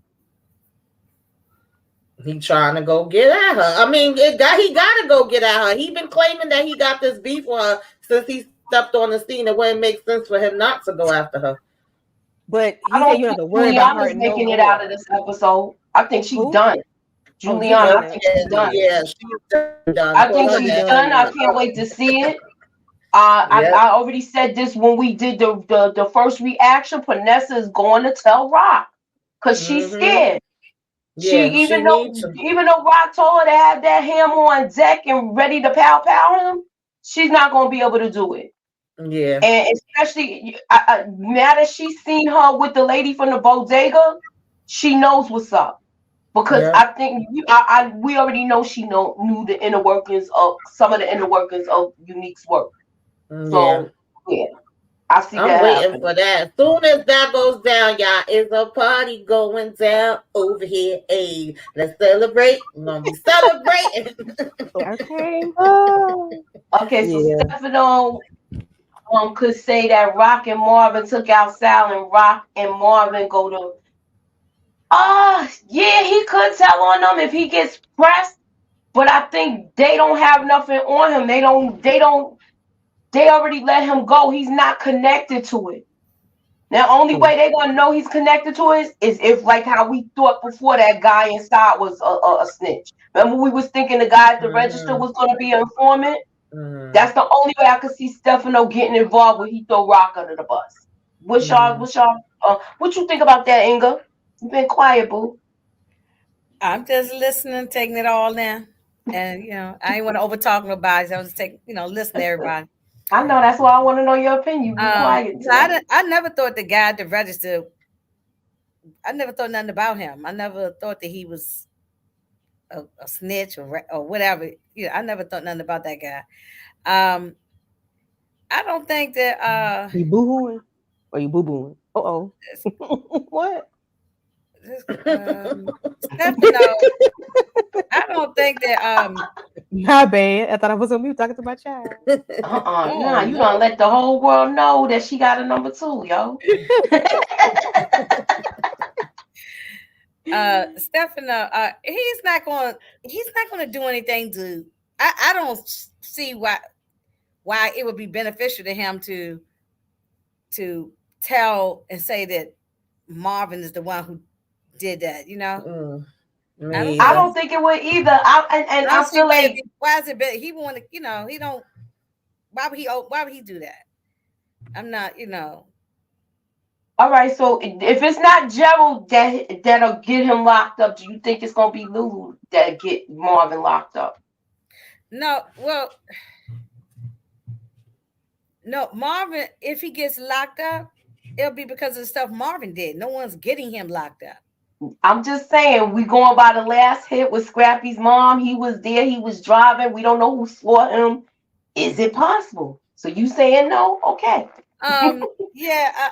He trying to go get at her. I mean, he got to go get at her. He been claiming that he got this beef with her since he stepped on the scene. It wouldn't make sense for him not to go after her. But he said you don't have to worry about her. Making it out of this episode. I think she's done. Juliana, I think she's done. Yeah, she's done. I think she's done. I can't wait to see it. I already said this when we did the first reaction. Panessa is going to tell Rock because she's scared. Even though Rock told her to have that hammer on deck and ready to pow him, she's not going to be able to do it. Yeah, and especially now that she's seen her with the lady from the bodega, she knows what's up. Because I think we already know she knew the inner workings of some of the inner workings of Unique's work. So I see I'm that waiting happening. for that. As soon as that goes down, y'all, it's a party going down over here. Hey, let's celebrate. We're gonna be celebrating. Okay, so Stefano could say that Rock and Marvin took out Sal, and Rock and Marvin go to. He could tell on them if he gets pressed, but I think they don't have nothing on him. They already let him go. He's not connected to it. Now, only way they're gonna know he's connected to it is if, like how we thought before, that guy inside was a snitch. Remember, we was thinking the guy at the register was gonna be an informant. That's the only way I could see Stefano getting involved when he throw Rock under the bus. What you think about that, Inga? You've been quiet, boo. I'm just listening, taking it all in. And I ain't want to over talk nobody. So I was listen to everybody. I know, that's why I want to know your opinion. Be quiet. I never thought the guy at the register, I never thought nothing about him. I never thought that he was a snitch or whatever. I never thought nothing about that guy. I don't think that you boo-hooing or you boo-booing. What? Stefano, I don't think that My bad. I thought I was on mute talking to my child. Nah, you don't let the whole world know that she got a number 2, yo. Stefano, he's not gonna do anything to. I don't see why it would be beneficial to him to tell and say that Marvin is the one who did that. You know, I don't think it would either. I feel like why is it? He want to. You know, he don't. Why would he do that? I'm not. You know. All right, so if it's not Gerald that'll get him locked up, do you think it's gonna be Lulu that get Marvin locked up? No, well, no, Marvin. If he gets locked up, it'll be because of the stuff Marvin did. No one's getting him locked up. I'm just saying, we going by the last hit with Scrappy's mom. He was there. He was driving. We don't know who swore him. Is it possible? So you saying no? Okay. Yeah.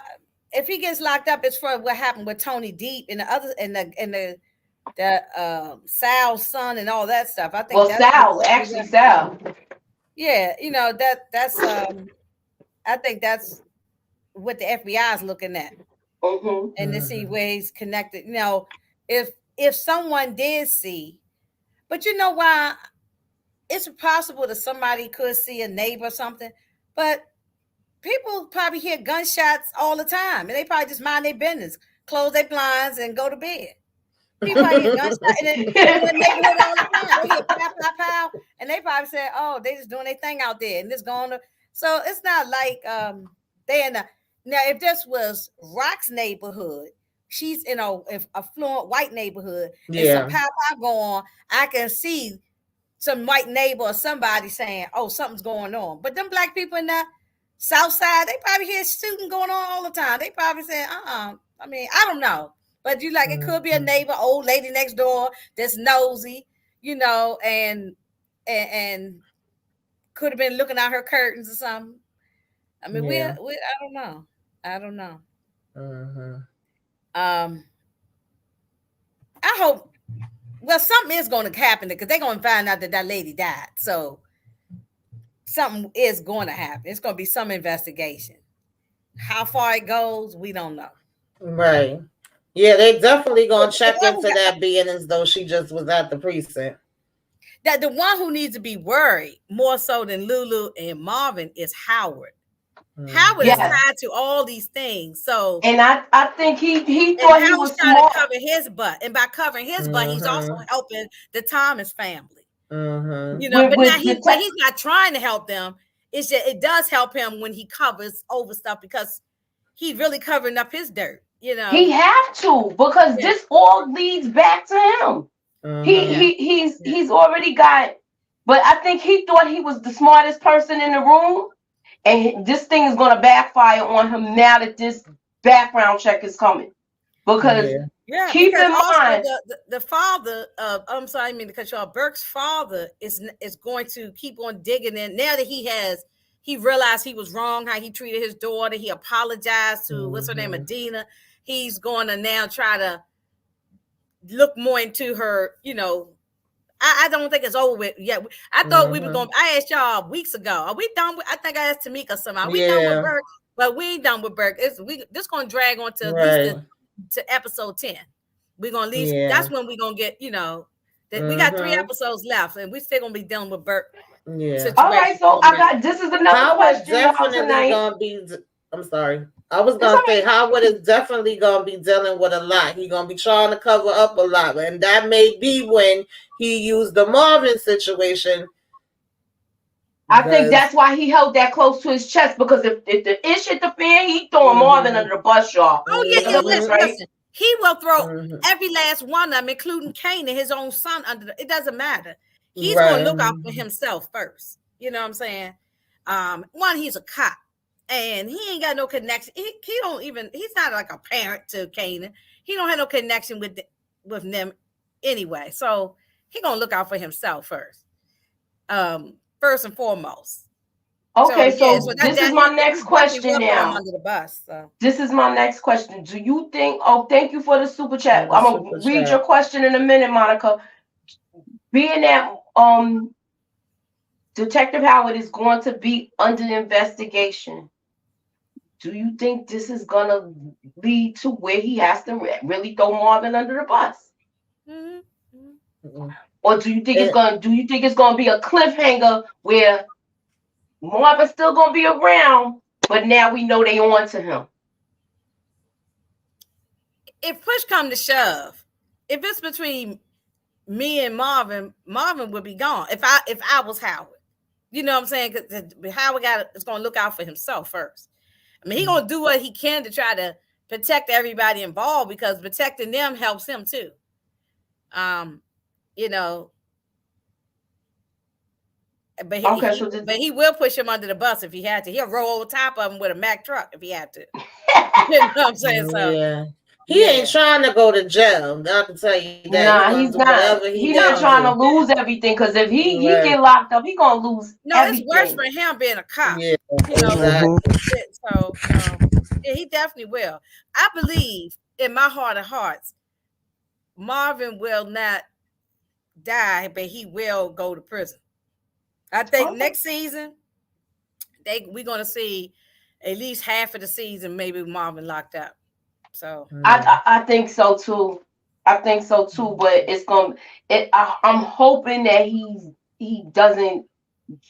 If he gets locked up, it's for what happened with Tony Deep and the other and the Sal's son and all that stuff. I think. Well, Sal. Yeah, you know that's I think that's what the FBI is looking at, and to see where he's connected. You know, if someone did see, but you know why? It's possible that somebody could see a neighbor or something, but people probably hear gunshots all the time, and they probably just mind their business, close their blinds, and go to bed. People probably hear gunshots in the neighborhood all the time. They hear pow, pow, pow, and they probably say, "Oh, they just doing their thing out there," and it's going to. So it's not like they in the. Now, if this was Rock's neighborhood, she's in a affluent white neighborhood, and some pow pow go on, I can see some white neighbor or somebody saying, "Oh, something's going on." But them black people in the South Side, they probably hear shooting going on all the time. They probably say, I mean, I don't know. But you like it could be a neighbor, old lady next door that's nosy, you know, and could have been looking out her curtains or something. I mean, we I don't know. I don't know. I hope. Well, something is going to happen because they're going to find out that lady died. So something is going to happen. It's going to be some investigation. How far it goes, we don't know. Right. Yeah, they definitely gonna check into that being as though she just was at the precinct. That the one who needs to be worried more so than Lulu and Marvin is Howard. Howard is tied to all these things. So, and I think he thought he was trying to cover his butt, and by covering his butt, he's also helping the Thomas family. You know, but now he's not trying to help them. It's just, it does help him when he covers over stuff because he's really covering up his dirt. You know, he have to because this all leads back to him. He's already got, but I think he thought he was the smartest person in the room, and this thing is going to backfire on him now that this background check is coming. Because keep in mind, the father of I'm sorry, I mean to cut you off. Burke's father is going to keep on digging in now that he realized he was wrong, how he treated his daughter. He apologized to what's her name, Adina. He's going to now try to look more into her. You know, I don't think it's over with yet. I thought we were going. I asked y'all weeks ago. Are we done with? I think I asked Tamika something. Are we done with Burke? But we ain't done with Burke. This going to drag on to at least to episode 10. We're gonna leave. That's when we're gonna get. You know, that we got 3 episodes left, and we still gonna be dealing with Burke. All right, so I got this is another question. Definitely gonna be. I'm sorry. I was gonna say Howard is definitely gonna be dealing with a lot. He's gonna be trying to cover up a lot, and that may be when he used the Marvin situation. I think that's why he held that close to his chest, because if the ish hit the fan, he throwing Marvin under the bus, y'all. Oh yeah, listen. He will throw every last one of them, including Kanan, his own son, under it doesn't matter. He's gonna look out for himself first. You know what I'm saying? One, he's a cop. And he ain't got no connection. He don't even. He's not like a parent to Kanan. He don't have no connection with them anyway. So he gonna look out for himself first. First and foremost. Okay, so this is my next question now. Under the bus. So. This is my next question. Do you think? Oh, thank you for the super chat. Yeah, I'm gonna read your question in a minute, Monica. Being that Detective Howard is going to be under investigation, do you think this is gonna lead to where he has to really throw Marvin under the bus? Or do you think it's gonna be a cliffhanger where Marvin's still gonna be around, but now we know they on to him? If push come to shove, if it's between me and Marvin would be gone. If I was Howard, you know what I'm saying? Because Howard is gonna look out for himself first. I mean, he's gonna do what he can to try to protect everybody involved, because protecting them helps him too. You know. But he will push him under the bus if he had to. He'll roll over top of him with a Mack truck if he had to. You know what I'm saying? So yeah. He ain't trying to go to jail. I can tell you that. Nah, he's not. He's not trying to lose everything, because if he get locked up, he gonna lose everything. It's worse for him being a cop. Yeah, you know, exactly. So yeah, he definitely will. I believe in my heart of hearts, Marvin will not die, but he will go to prison. I think next season we're gonna see at least half of the season, maybe Marvin locked up. So I think so too. But it's gonna. I'm hoping that he doesn't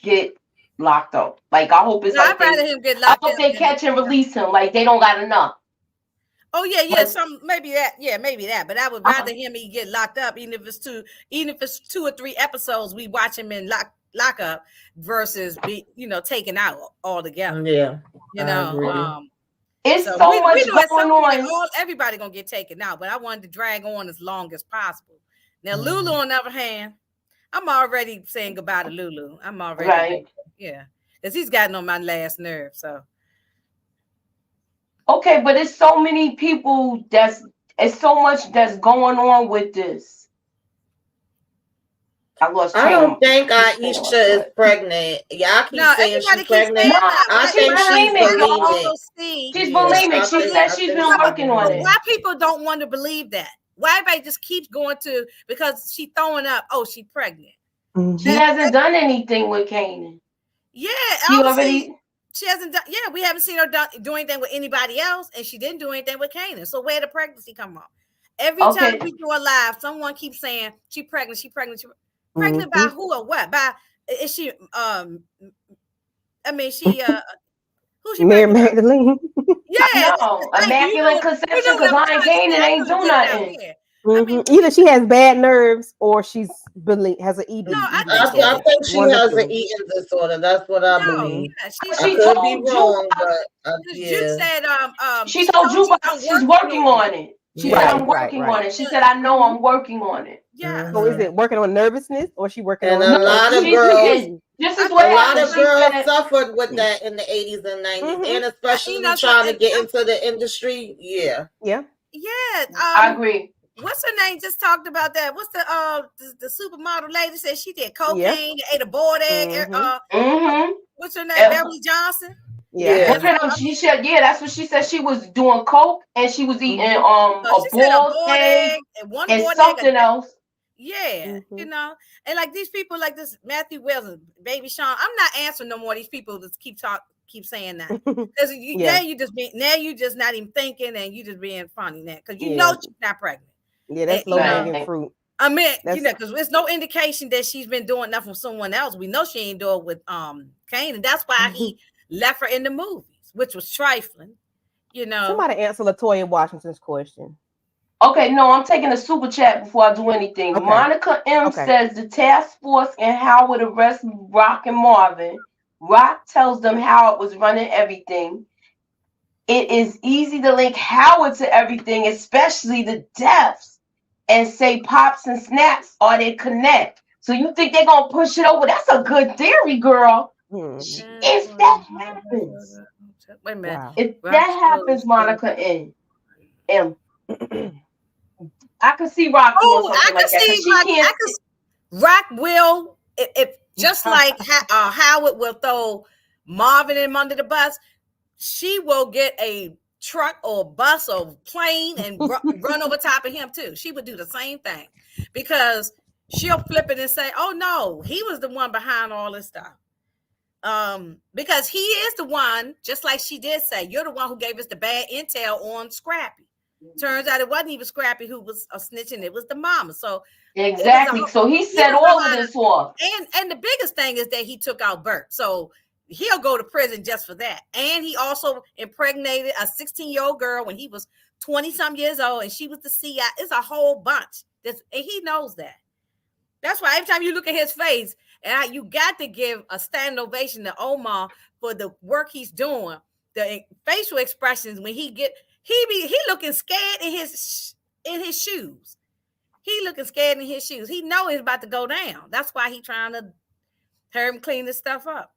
get locked up. Like, I hope it's I'd rather him get locked up. I hope they catch and release him. Like, they don't got enough. Oh yeah, maybe that. But I would rather him get locked up, even if it's 2 or 3 episodes. We watch him in lock up versus be taken out altogether. Yeah, it's so much going on. Everybody gonna get taken out, but I wanted to drag on as long as possible. Now Lulu, on the other hand, I'm already saying goodbye to Lulu. I'm already because he's gotten on my last nerve. So. Okay, but it's so many people it's so much that's going on with this. I don't think Aisha is pregnant. Y'all keep saying she's pregnant. I think she's bulimic. She's bulimic. She said she's been working on it. Why people don't want to believe that? Why everybody just keeps going to, because she's throwing up, she's pregnant. She hasn't done anything with Kanan. Yeah, she hasn't done. Yeah, we haven't seen her do anything with anybody else, and she didn't do anything with Kanan. So where did the pregnancy come from? Every time we do a live, someone keeps saying she's pregnant. She's pregnant. Pregnant by who or what? By is she? I mean, she. Who's she? Mary Magdalene. Yeah, immaculate conception. Because Lion Kanan ain't do nothing. I mean, either she has bad nerves or she's has an eating. No, I think she has an eating disorder. That's what I believe. She told be wrong, but you said she told you she's working on it. She said I'm working on it. She said I know I'm working on it. Yeah. So is it working on nervousness or she working on? A lot of girls. This is what a lot of girls suffered with that in the 80s and 90s, and especially trying to get into the industry. Yeah. I agree. What's her name? Just talked about that. What's the supermodel lady said she did cocaine, ate a boiled egg. What's her name? Beverly Johnson. She said, that's what she said. She was doing coke and she was eating a boiled egg and something else. Yeah, and like these people, like this Matthew Wells and Baby Sean. I'm not answering no more. These people that keep saying that because now you just not even thinking and you just being funny now because you know she's not pregnant. Yeah, that's low hanging fruit. I mean, because there's no indication that she's been doing nothing with someone else. We know she ain't doing it with Kane, and that's why he left her in the movies, which was trifling. Somebody answer LaToya Washington's question. Okay, no, I'm taking a super chat before I do anything. Okay. Monica M says the task force and Howard arrest Rock and Marvin. Rock tells them Howard was running everything. It is easy to link Howard to everything, especially the deaths, and say Pops and Snaps are they connect. So you think they're going to push it over? That's a good theory, girl. If that happens. Wait a minute. Wow. If that happens, Monica M. I can see Rock doing something like that. Rock will, if just like Howard will throw Marvin him under the bus, she will get a truck or bus or plane and run over top of him too. She would do the same thing because she'll flip it and say, oh no, he was the one behind all this stuff. Because he is the one, just like she did say, you're the one who gave us the bad intel on Scrappy. Turns out it wasn't even Scrappy who was snitching, it was the mama. So exactly. So he set all of this off. And the biggest thing is that he took out Bert. So he'll go to prison just for that. And he also impregnated a 16-year-old girl when he was 20-some years old, and she was the CI. It's a whole bunch. And he knows that. That's why every time you look at his face, and you got to give a standing ovation to Omar for the work he's doing. The facial expressions when he looking scared in his shoes. He looking scared in his shoes. He know it's about to go down. That's why he trying to hurry him clean this stuff up.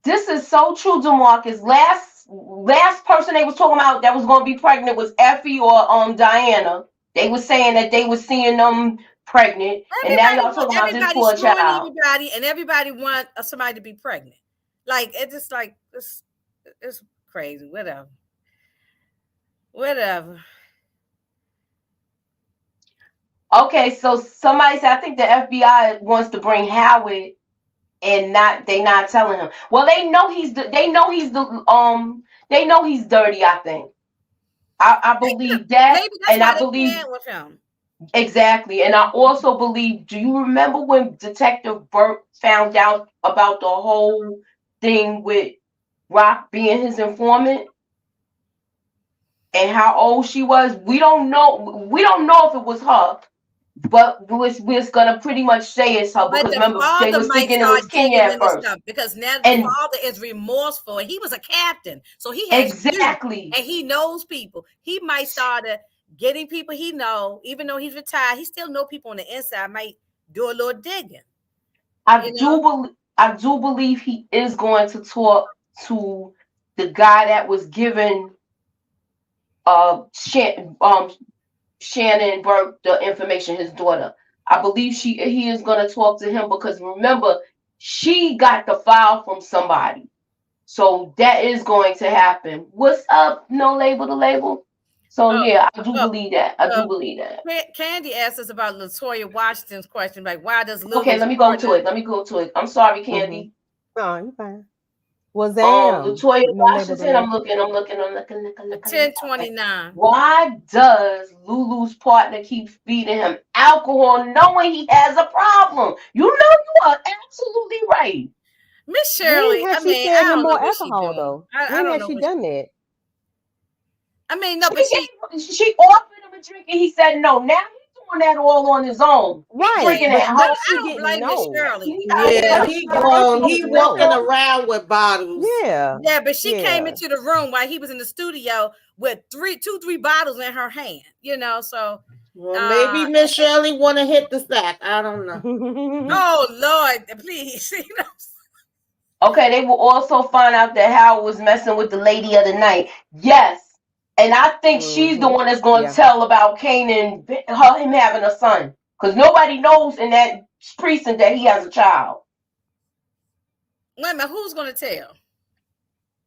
This is so true, DeMarcus. Last person they was talking about that was going to be pregnant was Effie or Diana. They were saying that they were seeing them pregnant, and now y'all talking about this poor child. Everybody want somebody to be pregnant. Like it's just like it's crazy. Whatever. Okay, so somebody said I think the FBI wants to bring Howard, and they not telling him. Well, they know he's dirty. I think. I believe that, maybe that's and why I believe with him. Exactly, and I also believe. Do you remember when Detective Burt found out about the whole thing with Rock being his informant and how old she was? We don't know. We don't know if it was her. But we're gonna pretty much say it's her because remember they was thinking it was Kenya at first. Because now the father is remorseful. He was a captain, so he has exactly, and he knows people. He might start getting people he know, even though he's retired. He still know people on the inside. Might do a little digging. I do believe he is going to talk to the guy that was given Shannon Burke the information, his daughter. I believe he is going to talk to him because remember, she got the file from somebody. So that is going to happen. What's up? No label to label. So yeah, I do believe that. I do believe that. Candy asked us about LaToya Washington's question, like why does Lulu Okay, let me go to it. I'm sorry, Candy. Oh, you're fine. Was LaToya Washington, I'm looking. 1029. Why does Lulu's partner keep feeding him alcohol knowing he has a problem? You know you are absolutely right. Miss Shirley, I don't know what she doing. Though. I don't know she done that? I mean, no, but she offered him a drink and he said no. Now he's doing that all on his own. Right. Drinking at home. I don't blame Miss Shirley. Yeah, he walking around with bottles. Yeah. Yeah, but she came into the room while he was in the studio with three bottles in her hand, so well, maybe Miss Shirley want to hit the sack. I don't know. Oh Lord, please. Okay, they will also find out that Howard was messing with the lady of the night. Yes. And I think she's the one that's going to tell about Kanan, him having a son. Because nobody knows in that precinct that he has a child. Wait a minute, who's going to tell?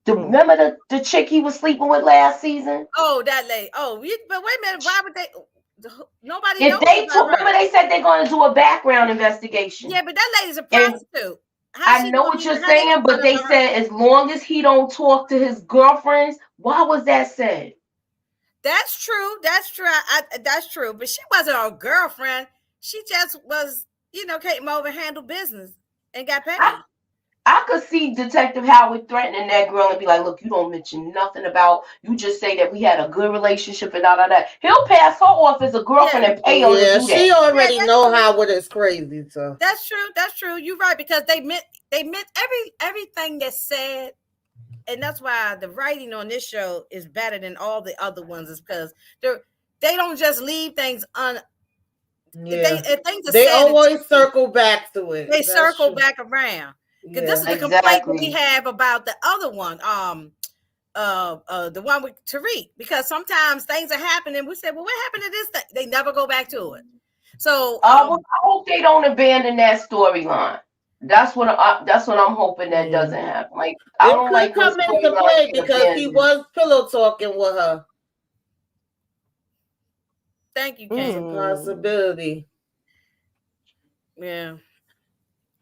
Remember the chick he was sleeping with last season? Oh, that lady. Oh, but wait a minute. Why would they? Nobody knows. Remember they said they're going to do a background investigation. Yeah, but that lady's a prostitute. I know what you're saying, but they said as long as he don't talk to his girlfriends. Why was that said? That's true. That's true. But she wasn't our girlfriend. She just was, came over and handled business and got paid. I could see Detective Howard threatening that girl and be like, look, you don't mention nothing about, you just say that we had a good relationship and all that. He'll pass her off as a girlfriend and pay her to do that. She already know Howard is crazy. So that's true. You're right, because they meant everything that's said. And that's why the writing on this show is better than all the other ones, is because they don't just leave things they always circle back to it. They circle back around. Because this is the complaint that we have about the other one, the one with Tariq. Because sometimes things are happening, we say, well, what happened to this thing? They never go back to it. So I hope they don't abandon that storyline. That's what I'm hoping that doesn't happen. Like I It don't could like when come into play because he was pillow talking with her. Thank you, It's King. a possibility. Yeah.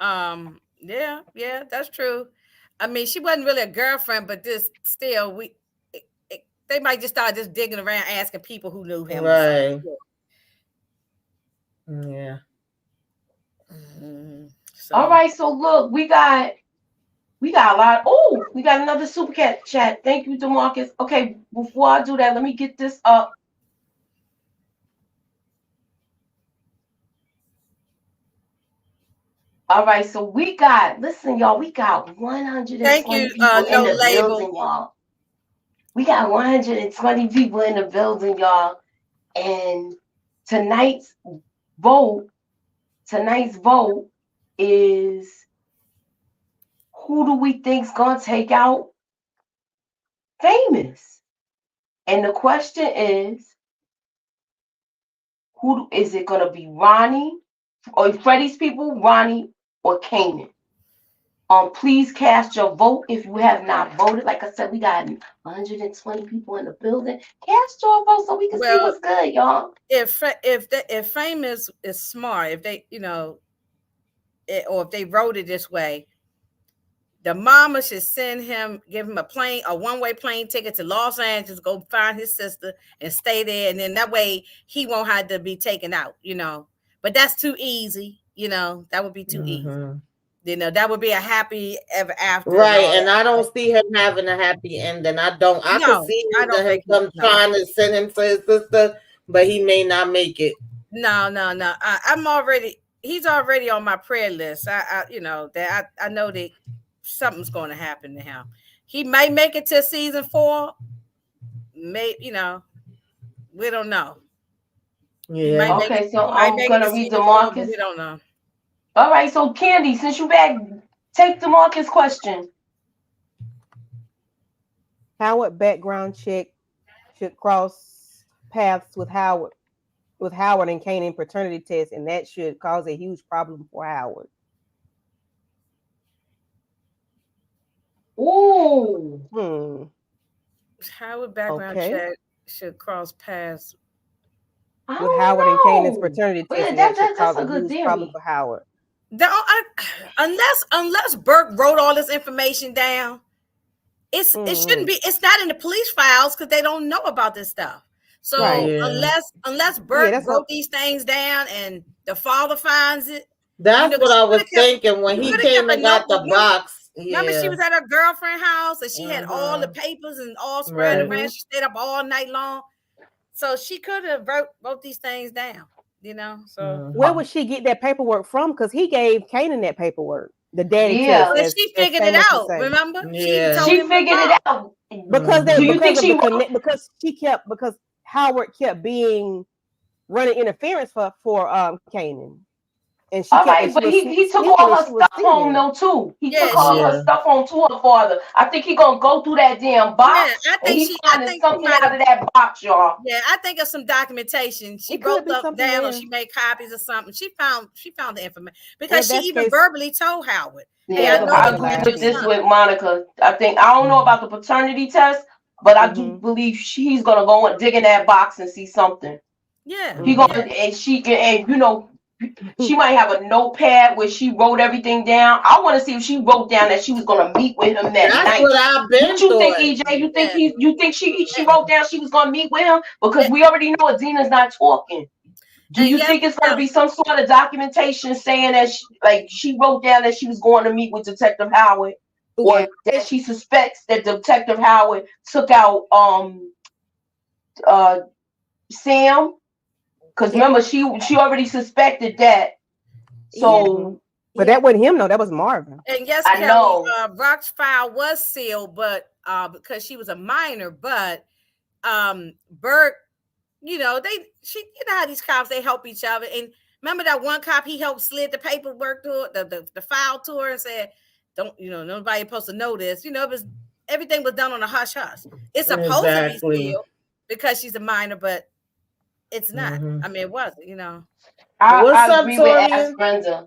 Yeah, that's true. I mean, she wasn't really a girlfriend, but this still they might just start just digging around asking people who knew him. Right. Yeah. Mm-hmm. All right, so look, we got a lot. Oh, we got another super cat chat. Thank you, DeMarcus. Okay, before I do that, let me get this up. All right, so listen, y'all, we got 120 people in the building, y'all. We got 120 people in the building, y'all. And tonight's vote is who do we think's gonna take out Famous? And the question is, who is it gonna be? Ronnie or Freddie's people, Ronnie or Kanan? Please cast your vote if you have not voted. Like I said, we got 120 people in the building. Cast your vote so we can see what's good, y'all. If Famous is smart, if they or if they wrote it this way, the mama should give him a one-way plane ticket to Los Angeles, go find his sister and stay there, and then that way he won't have to be taken out. But that's too easy. That would be too easy. That would be a happy ever after. Right, and I don't see him having a happy ending. I can see him trying to send him to his sister, but he may not make it. No. He's already on my prayer list. I know that something's going to happen to him. He might make it to season 4. We don't know. Yeah. Okay, so I'm gonna read DeMarcus. We don't know. All right, so Candy, since you back, take DeMarcus' question. Howard background check should cross paths with Howard and Kanan paternity test, and that should cause a huge problem for Howard. Ooh. Howard background check should cross paths with Howard and Kanan's paternity test, and that should cause a huge problem for Howard. Unless Burke wrote all this information down, it shouldn't be. It's not in the police files because they don't know about this stuff. So unless Burke wrote these things down and the father finds it, that's what I was thinking when he came and got the box. Remember, she was at her girlfriend's house and she had all the papers and all spread around. She stayed up all night long, so she could have wrote these things down. So where would she get that paperwork from? Because he gave Kanan that paperwork, the daddy test. But she figured it out. Remember, she figured it out because Howard kept being running interference for Kanan. And she but he took all her stuff home though too. He took all her stuff home to her father. I think he gonna go through that damn box and he's finding something out of that box, y'all. Yeah, I think of some documentation. She wrote stuff down or she made copies or something. She found the information because she even verbally told Howard. Yeah, I agree with this with Monica. I don't know about the paternity test, but I do believe he's gonna go and dig in that box and see something. Yeah, he gonna and she she might have a notepad where she wrote everything down. I want to see if she wrote down that she was gonna meet with him that night. That's what I've been. What you think, EJ? You think she wrote down she was gonna meet with him? Because we already know Adina's not talking. Do you think it's gonna be some sort of documentation saying that she wrote down that she was going to meet with Detective Howard, or that she suspects that Detective Howard took out Sam? Because remember, she already suspected that. So, but that wasn't him, though. That was Marvin. And yes, I know. Rock's file was sealed, but because she was a minor. But Burke, how these cops, they help each other. And remember that one cop, he helped slid the paperwork to her, the file to her, and said, "Don't nobody supposed to know this." Everything was done on a hush hush. It's supposed to be sealed because she's a minor, but it's not. I mean, it wasn't. I agree with Ask Brenda.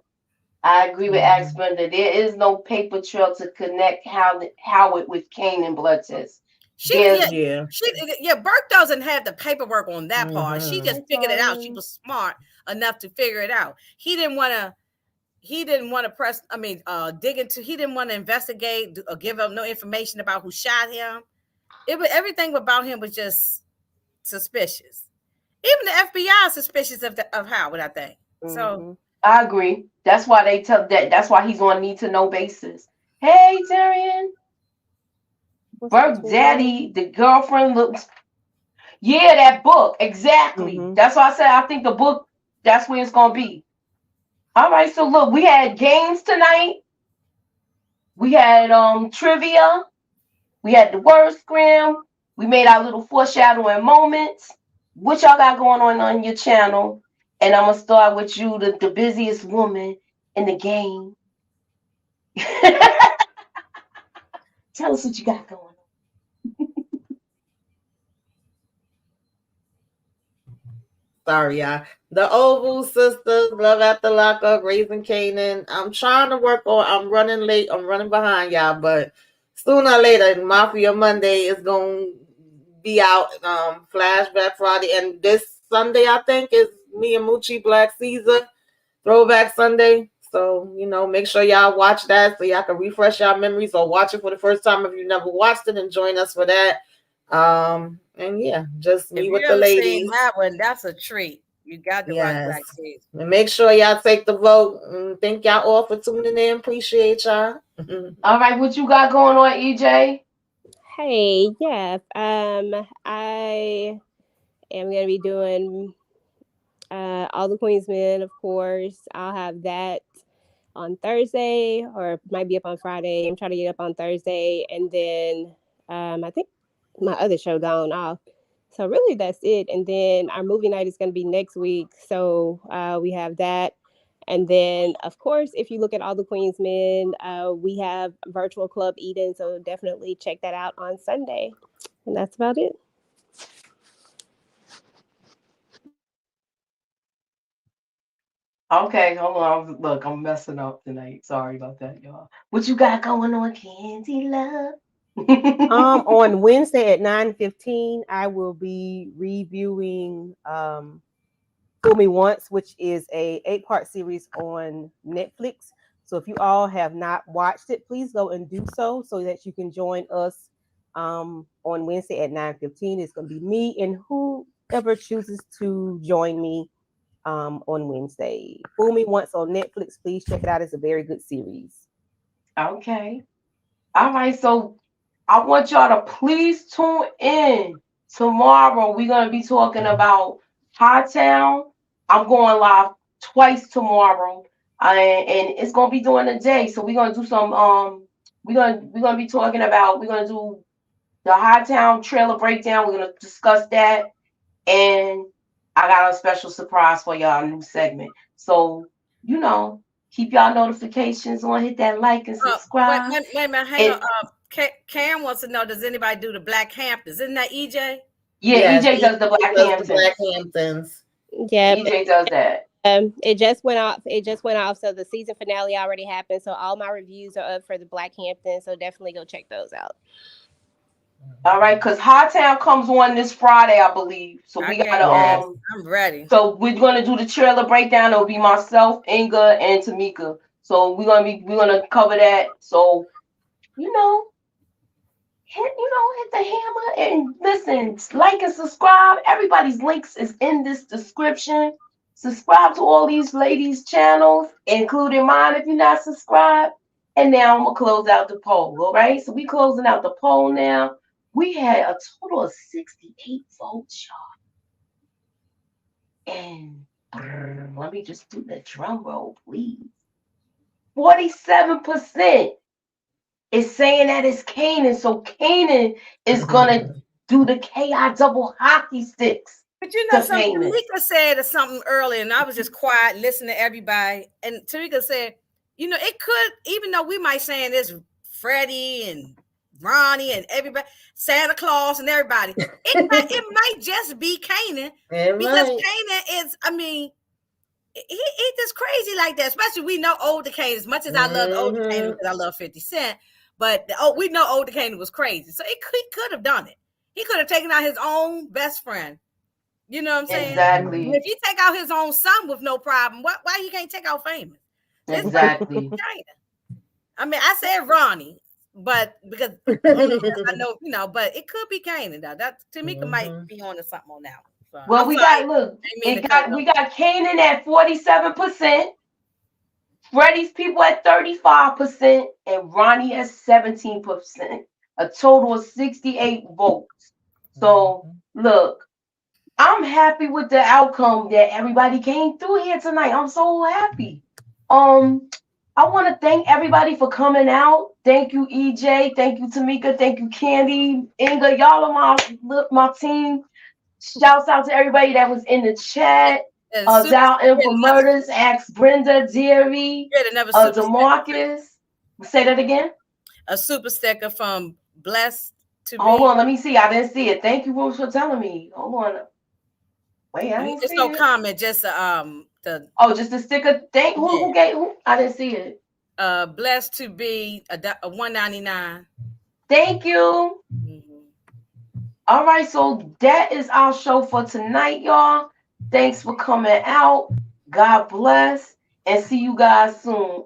I agree with Axe Brenda. There is no paper trail to connect Howard with Kanan blood test. Burke doesn't have the paperwork on that part. She just figured it out. She was smart enough to figure it out. He didn't want to press. Dig into. He didn't want to investigate or give up no information about who shot him. Everything about him was just suspicious. Even the FBI is suspicious of Howard, I think. So I agree. That's why they tell that. That's why he's on need to know basis. Hey, Darian. Burke's daddy, the girlfriend looks. Yeah, that book. Exactly. That's why I said I think the book, that's where it's going to be. All right. So look, we had games tonight. We had trivia. We had the word scram. We made our little foreshadowing moments. What y'all got going on your channel? And I'm going to start with you, the busiest woman in the game. Tell us what you got going on. Sorry, y'all. The Oval Sisters, Love After Lockup, Raising Kanan. I'm trying to work on. I'm running late. I'm running behind y'all, but sooner or later, Mafia Monday is going to be out. Flashback Friday, and this Sunday I think is me and Moochie Black Caesar Throwback Sunday. So make sure y'all watch that so y'all can refresh your memories or watch it for the first time if you never watched it and join us for that. And yeah, just me with the ladies. That one, that's a treat. You got to watch Black Caesar. And make sure y'all take the vote. And thank y'all all for tuning in. Appreciate y'all. All right, what you got going on, EJ? Hey, yeah. I am gonna be doing All the Queens Men, of course. I'll have that on Thursday, or might be up on Friday. I'm trying to get up on Thursday, and then I think my other show gone off. So really, that's it. And then our movie night is going to be next week, so we have that. And then, of course, if you look at All the Queens Men, we have Virtual Club Eden, so definitely check that out on Sunday. And that's about it. Okay, hold on. Look, I'm messing up tonight. Sorry about that, y'all. What you got going on, Candy Love? On Wednesday at 9:15, I will be reviewing Fool Me Once, which is a 8-part series on Netflix. So if you all have not watched it, please go and do so that you can join us on Wednesday at 9:15. It's going to be me and whoever chooses to join me on Wednesday. Fool Me Once on Netflix. Please check it out. It's a very good series. Okay. All right. So I want y'all to please tune in tomorrow. We're going to be talking about Hightown. I'm going live twice tomorrow. And it's going to be during the day. So we're going to do some, we're going to be talking about, we're going to do the Hightown trailer breakdown. We're going to discuss that. And I got a special surprise for y'all, a new segment. So, keep y'all notifications on, hit that like and subscribe. Wait a minute, hang on. Cam wants to know, does anybody do the Black Hamptons? Isn't that EJ? Yeah, EJ does the Black Hamptons. Yeah, EJ does that. It just went off. So the season finale already happened. So all my reviews are up for the Black Hamptons. So definitely go check those out. All right, because Hightown comes on this Friday, I believe. So we gotta I'm ready. So we're gonna do the trailer breakdown. It'll be myself, Inga, and Tamika. So we're gonna cover that. So hit the hammer and listen, like and subscribe. Everybody's links is in this description. Subscribe to all these ladies' channels, including mine if you're not subscribed. And now I'm gonna close out the poll. All right, so we closing out the poll now. We had a total of 68 votes, y'all. And let me just do the drum roll, please. 47% is saying that it's Kanan. So Kanan is gonna do the KI double hockey sticks. But something Tamika said something earlier, and I was just quiet, listening to everybody. And Tamika said, it could, even though we might saying this Freddie and Ronnie and everybody, Santa Claus and everybody, it might just be Kanan, because Kanan is, he just crazy like that. Especially we know older Kanan. As much as I love older Kanan because I love 50 Cent, but we know older Kanan was crazy. So he could have done it. He could have taken out his own best friend. You know what I'm saying? Exactly. If you take out his own son with no problem, why he can't take out Pfirman? Exactly. I mean, I said Ronnie, but because I know, but it could be Kanan. That Tamika might be on to something on that one. So, well, we got Kanan at 47%, Freddie's people at 35%, and Ronnie at 17%. A total of 68 votes. So look, I'm happy with the outcome that everybody came through here tonight. I'm so happy. I want to thank everybody for coming out. Thank you, EJ. Thank you, Tamika. Thank you, Candy, Inga. Y'all are my team. Shouts out to everybody that was in the chat. Dial in for murders. Ask Brenda, Deary, DeMarcus. Say that again. A super sticker from Blessed to Be. Hold on, let me see. I didn't see it. Thank you for telling me. Hold on. Wait, I didn't see no comment. Just just a sticker. Who gave who? I didn't see it. Blessed to Be a $1.99. Thank you. All right, so that is our show for tonight, y'all. Thanks for coming out. God bless, and see you guys soon.